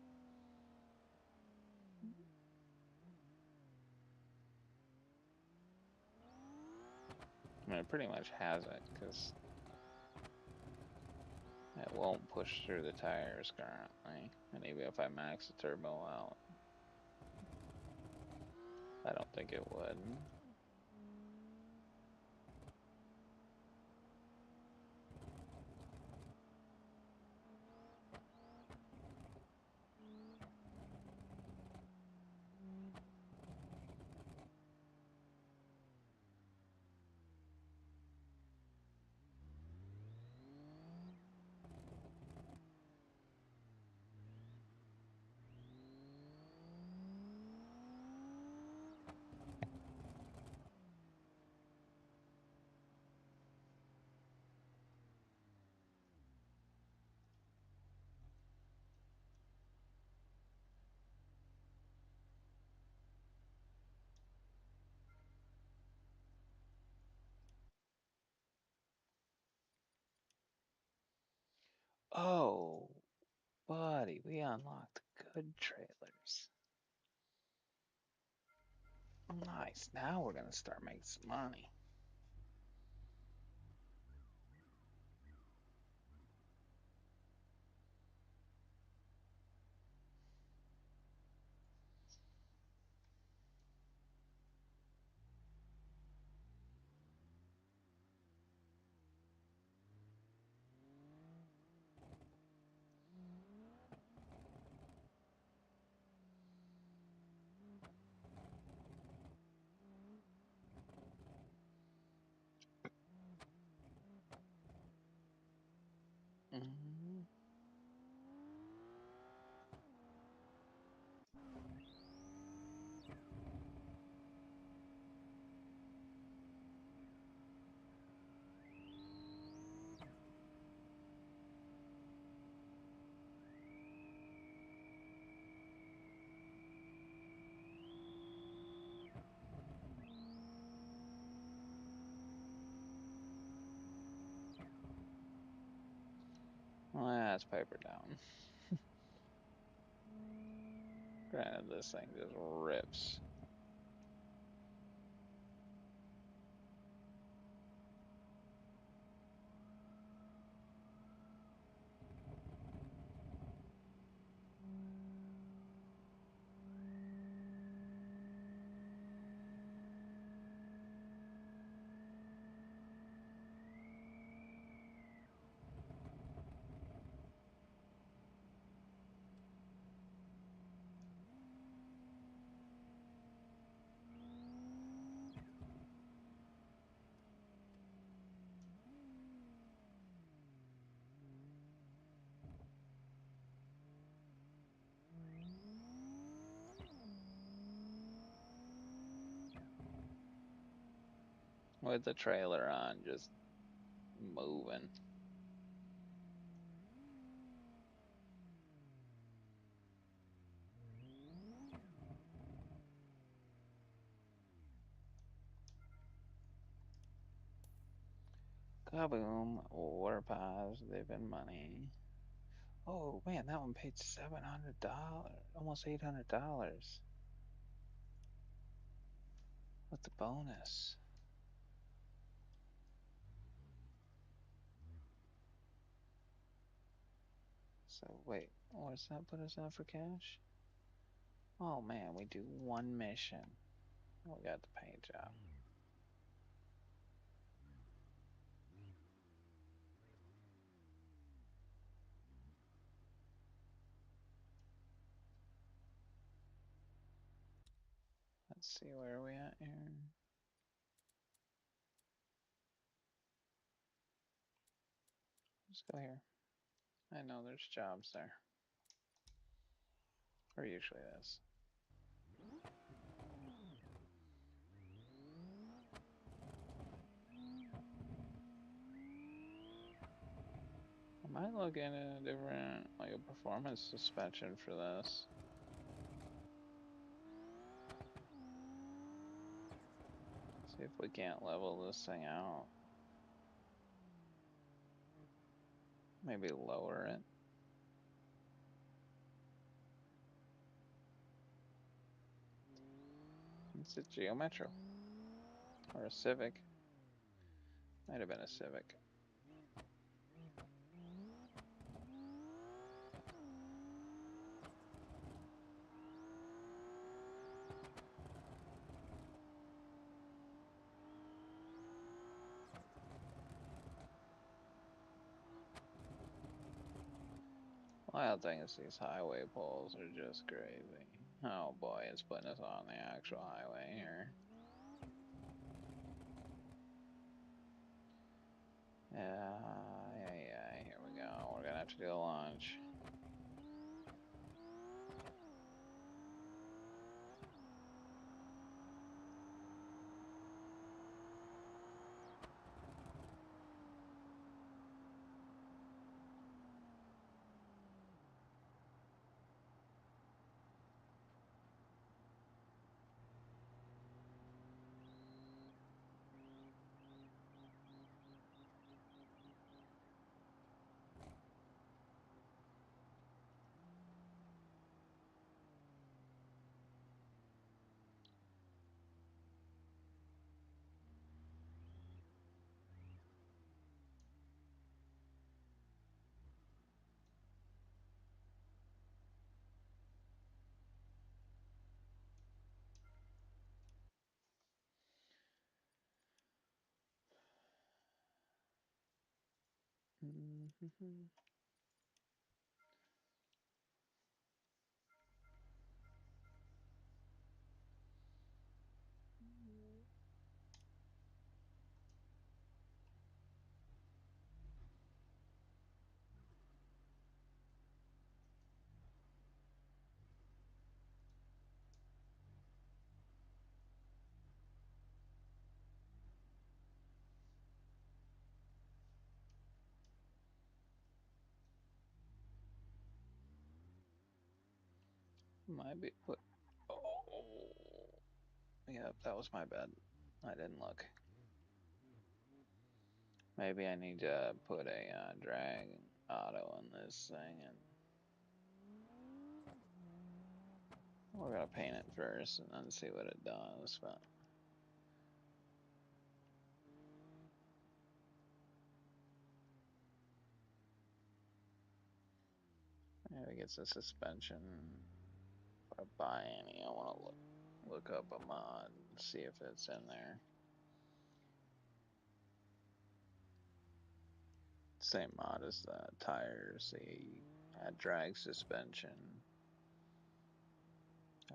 [SPEAKER 1] I mean, it pretty much has it because it won't push through the tires currently. And even if I max the turbo out, I don't think it would. Oh, buddy, we unlocked good trailers. Nice. Now we're gonna start making some money. Let's pipe her down. Granted, this thing just rips. With the trailer on, just moving. Kaboom, water positive money. Oh man, that one paid $700, almost $800 with the bonus. So wait, what's that put us on for cash? Oh man, we do one mission. We got the paint job. Let's see where are we at here. Let's go here. I know there's jobs there. Or usually is. I might look into a different, like a performance suspension for this. See if we can't level this thing out. Maybe lower it. It's a Geo Metro. Or a Civic. Might have been a Civic. Wild thing is these highway poles are just crazy. Oh boy, it's putting us on the actual highway here. Yeah, here we go. We're gonna have to do a launch. Might be put. Oh, yep, that was my bad. I didn't look. Maybe I need to put a drag. auto on this thing, and we're gonna paint it first and then see what it does. But maybe get the suspension. If I buy any, I want to look up a mod and see if it's in there. Same mod as the tires, the drag suspension.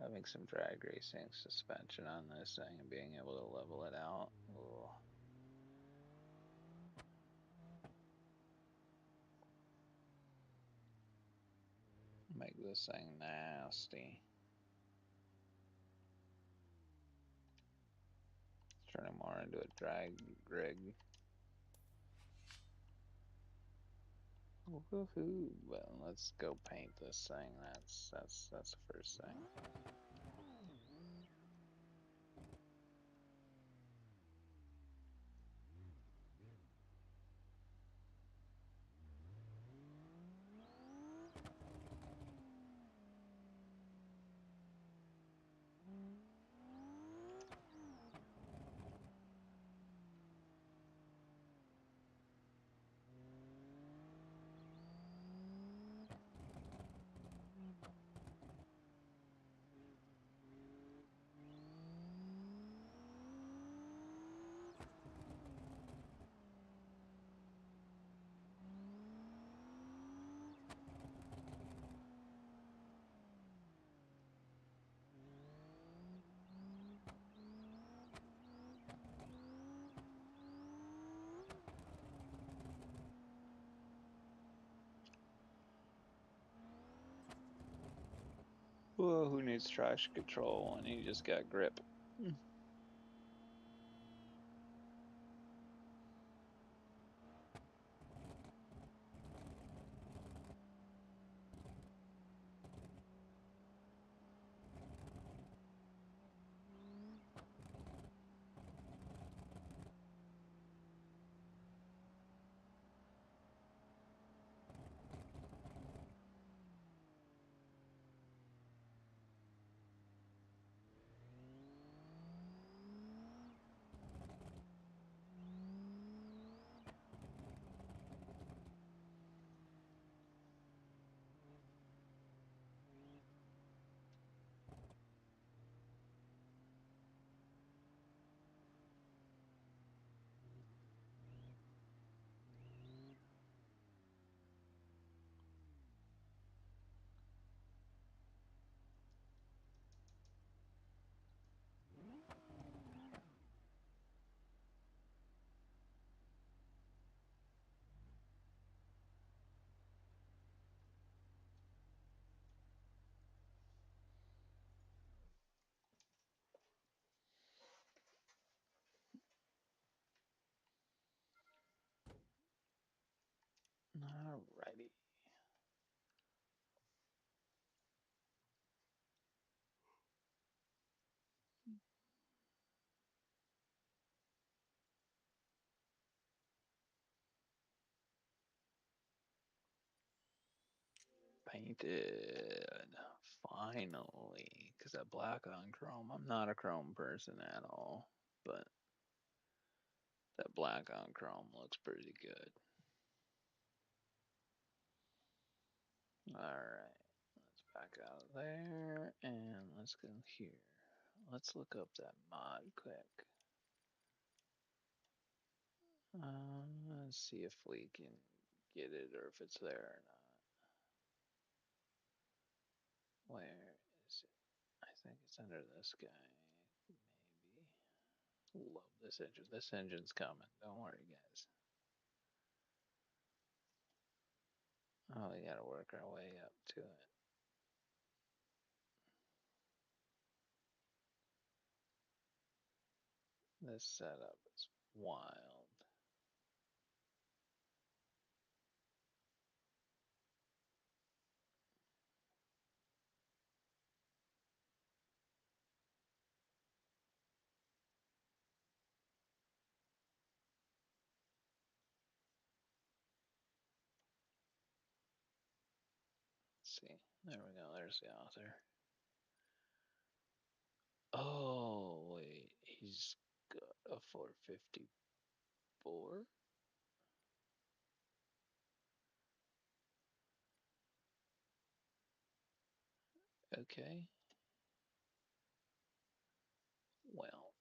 [SPEAKER 1] Having some drag racing suspension on this thing and being able to level it out. Ooh. Make this thing nasty. Turn it more into a drag rig. Woohoo! Well, let's go paint this thing. That's the first thing. Well, who needs traction control when you just got grip? Alrighty. Painted. Finally. Because that black on chrome, I'm not a chrome person at all. But that black on chrome looks pretty good. Alright. Let's back out of there. And let's go here. Let's look up that mod quick. Let's see if we can get it or if it's there or not. Where is it? I think it's under this guy. Maybe. Love this engine. This engine's coming. Don't worry, guys. Oh, we gotta work our way up to it. This setup is wild. see. There we go. There's the author. Oh, wait. He's got a 454. Okay. Well,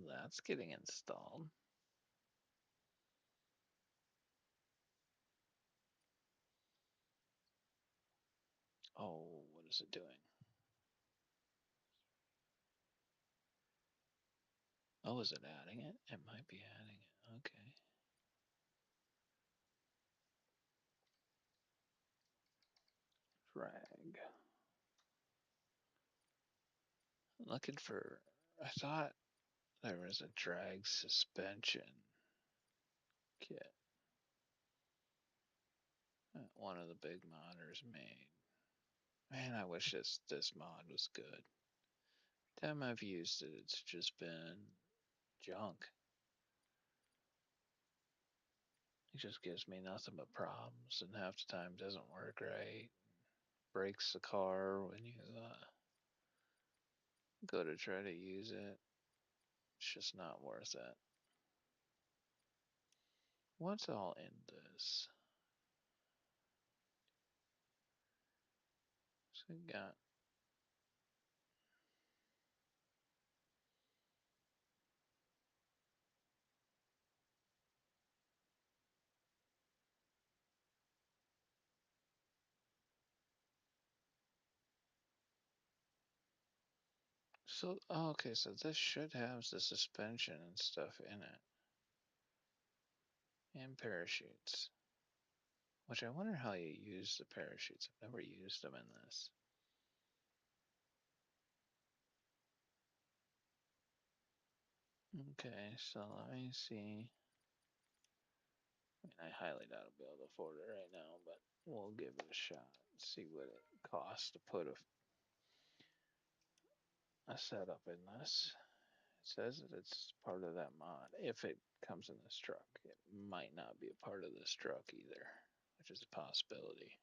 [SPEAKER 1] that's getting installed. Oh, what is it doing? Oh, is it adding it? It might be adding it. Okay. Drag. Looking for. I thought there was a drag suspension kit that one of the big modders made. Man, I wish this mod was good. Time I've used it, it's just been junk. It just gives me nothing but problems, and half the time doesn't work right. Breaks the car when you go to try to use it. It's just not worth it. What's all in this? So we got. So, oh, okay, so this should have the suspension and stuff in it. And parachutes. Which I wonder how you use the parachutes. I've never used them in this. Okay, so let me see. I mean, I highly doubt I'll be able to afford it right now, but we'll give it a shot. See what it costs to put a setup in this. It says that it's part of that mod. If it comes in this truck, it might not be a part of this truck either, which is a possibility.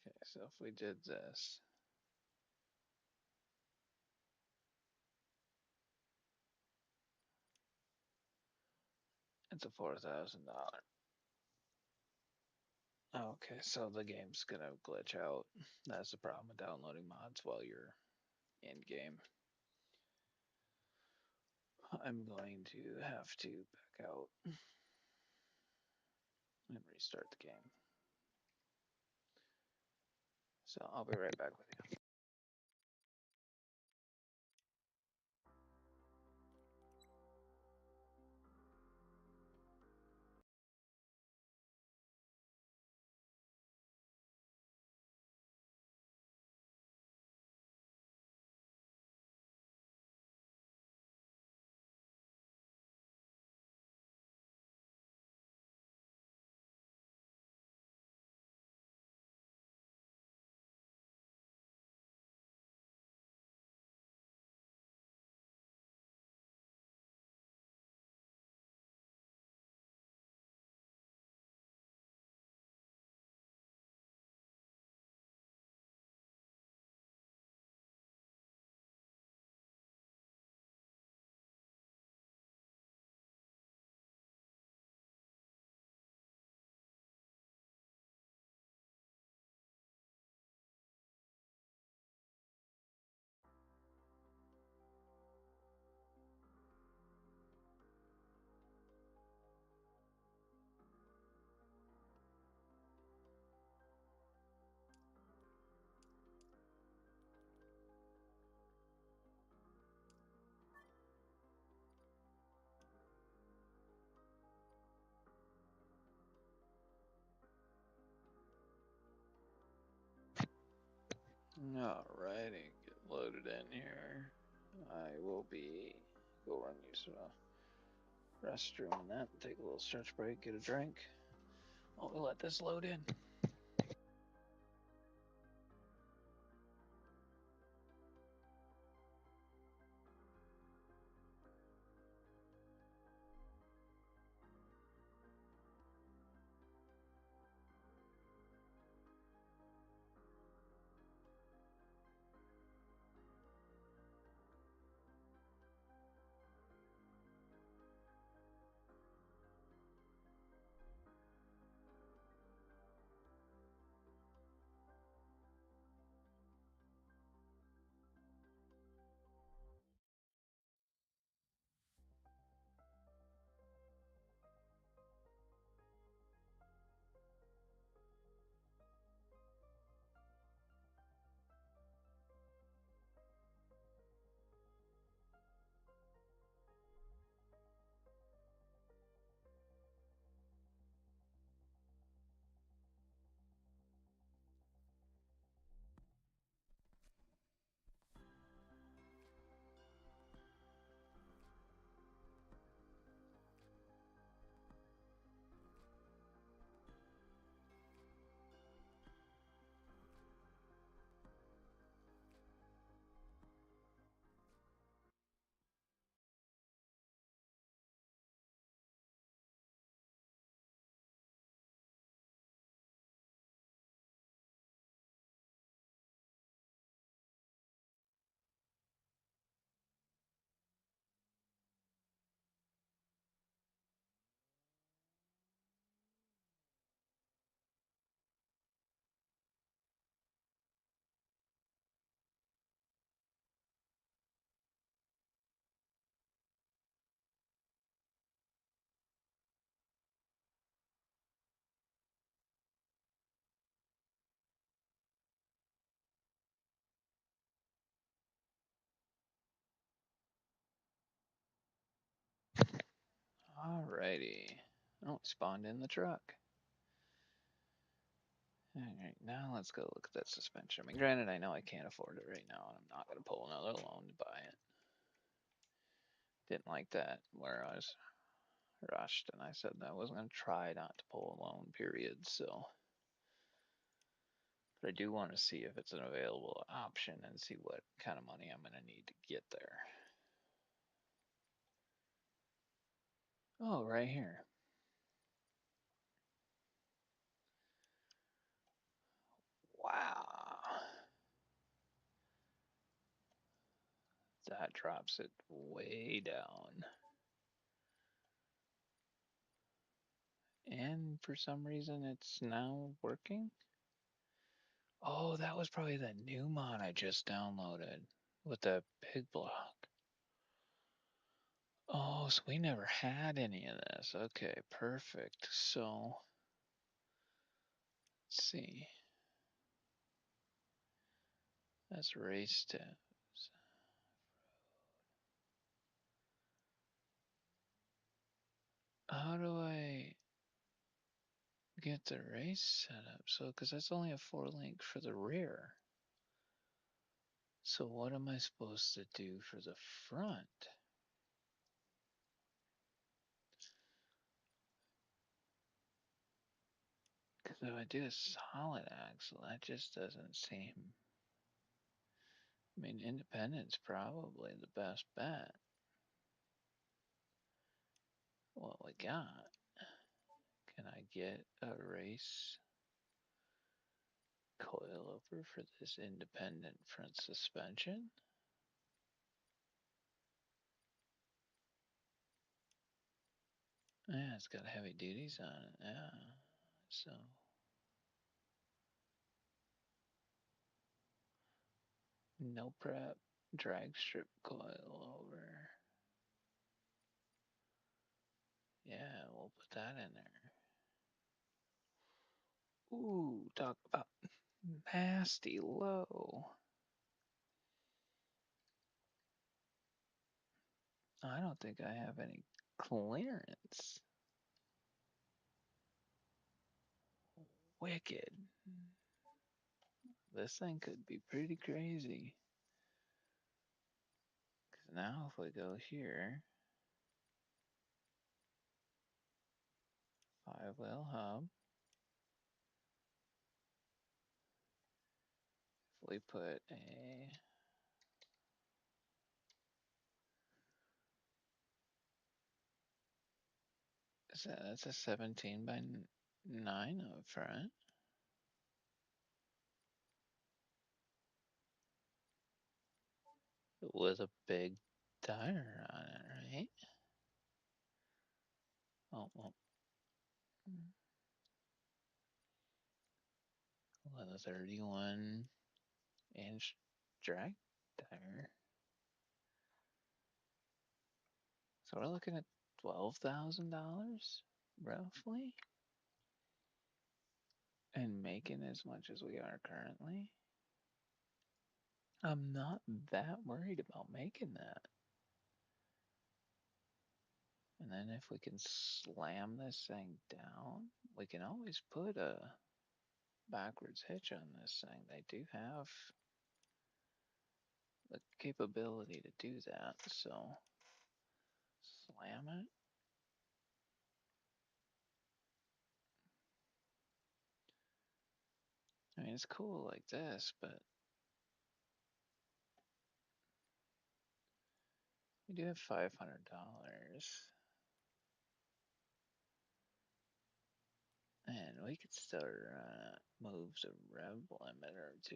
[SPEAKER 1] Okay, so if we did this, it's a $4,000. Okay, so the game's gonna glitch out. That's the problem with downloading mods while you're in game. I'm going to have to back out and restart the game. So I'll be right back with you. Alrighty, get loaded in here. I will be go run use a restroom and that. Take a little stretch break, get a drink. We'll let this load in. Alrighty. Oh, spawned in the truck. Alright, now let's go look at that suspension. I mean, granted, I know I can't afford it right now, and I'm not going to pull another loan to buy it. Didn't like that where I was rushed, and I said that I wasn't going to try not to pull a loan, period, so. But I do want to see if it's an available option and see what kind of money I'm going to need to get there. Oh, right here. Wow. That drops it way down. And for some reason, it's now working. Oh, that was probably the new mod I just downloaded with the pig block. Oh, so we never had any of this. Okay, perfect. So, let's see. That's race tips. How do I get the race set up? So, because that's only a 4 link for the rear. So, what am I supposed to do for the front? Because if I do a solid axle, that just doesn't seem. I mean, independent's probably the best bet. What we got? Can I get a race coilover for this independent front suspension? Yeah, it's got heavy duties on it. Yeah, so no prep, drag strip coilover. Yeah, we'll put that in there. Ooh, talk about nasty low. I don't think I have any clearance. Wicked. This thing could be pretty crazy. Because now if we go here, 5-wheel hub. If we put a that's a 17 by 9 up front. With a big tire on it, right? Oh, well, with a 31-inch drag tire. So we're looking at $12,000 roughly, and making as much as we are currently. I'm not that worried about making that. And then if we can slam this thing down, we can always put a backwards hitch on this thing. They do have the capability to do that, so slam it. I mean, it's cool like this, but we do have $500. And we could start move the rev limiter to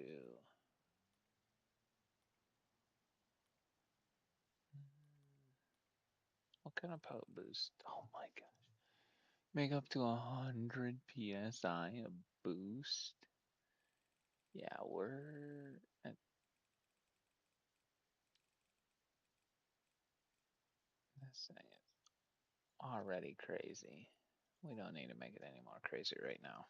[SPEAKER 1] what kind of power boost? Oh my gosh. Make up to 100 PSI a boost. Yeah, we're at this thing is already crazy. We don't need to make it any more crazy right now.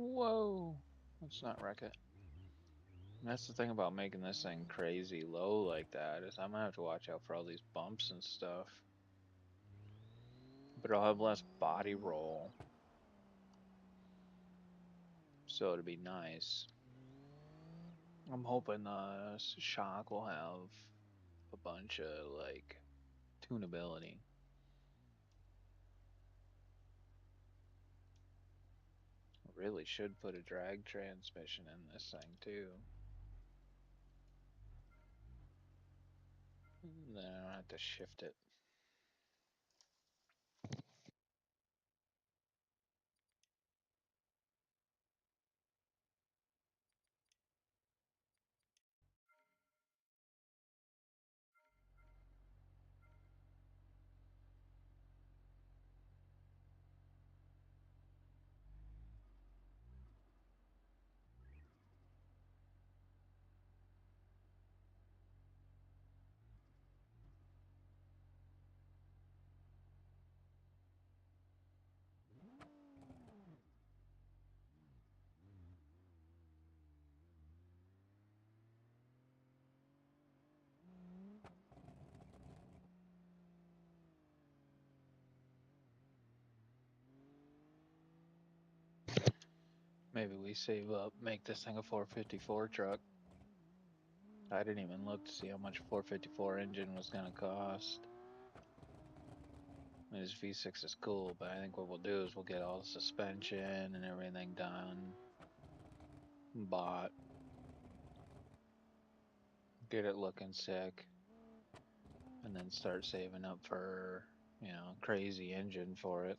[SPEAKER 1] Whoa. Let's not wreck it. And that's the thing about making this thing crazy low like that is I'm gonna have to watch out for all these bumps and stuff. But I'll have less body roll, so it'll be nice. I'm hoping the shock will have a bunch of like tunability. Really should put a drag transmission in this thing too. Then I don't have to shift it. Maybe we save up, make this thing a 454 truck. I didn't even look to see how much a 454 engine was gonna cost. I mean, this V6 is cool, but I think what we'll do is we'll get all the suspension and everything done, bought, get it looking sick, and then start saving up for, crazy engine for it.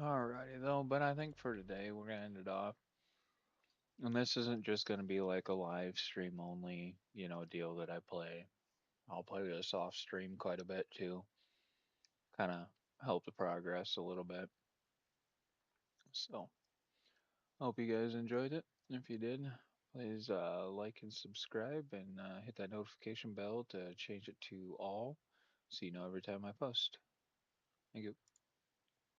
[SPEAKER 1] Alrighty though, but I think for today we're gonna end it off. And this isn't just gonna be like a live stream only, deal that I play. I'll play this off stream quite a bit too. Kind of help the progress a little bit. So, hope you guys enjoyed it. If you did, please like and subscribe and hit that notification bell to change it to all so you know every time I post. Thank you.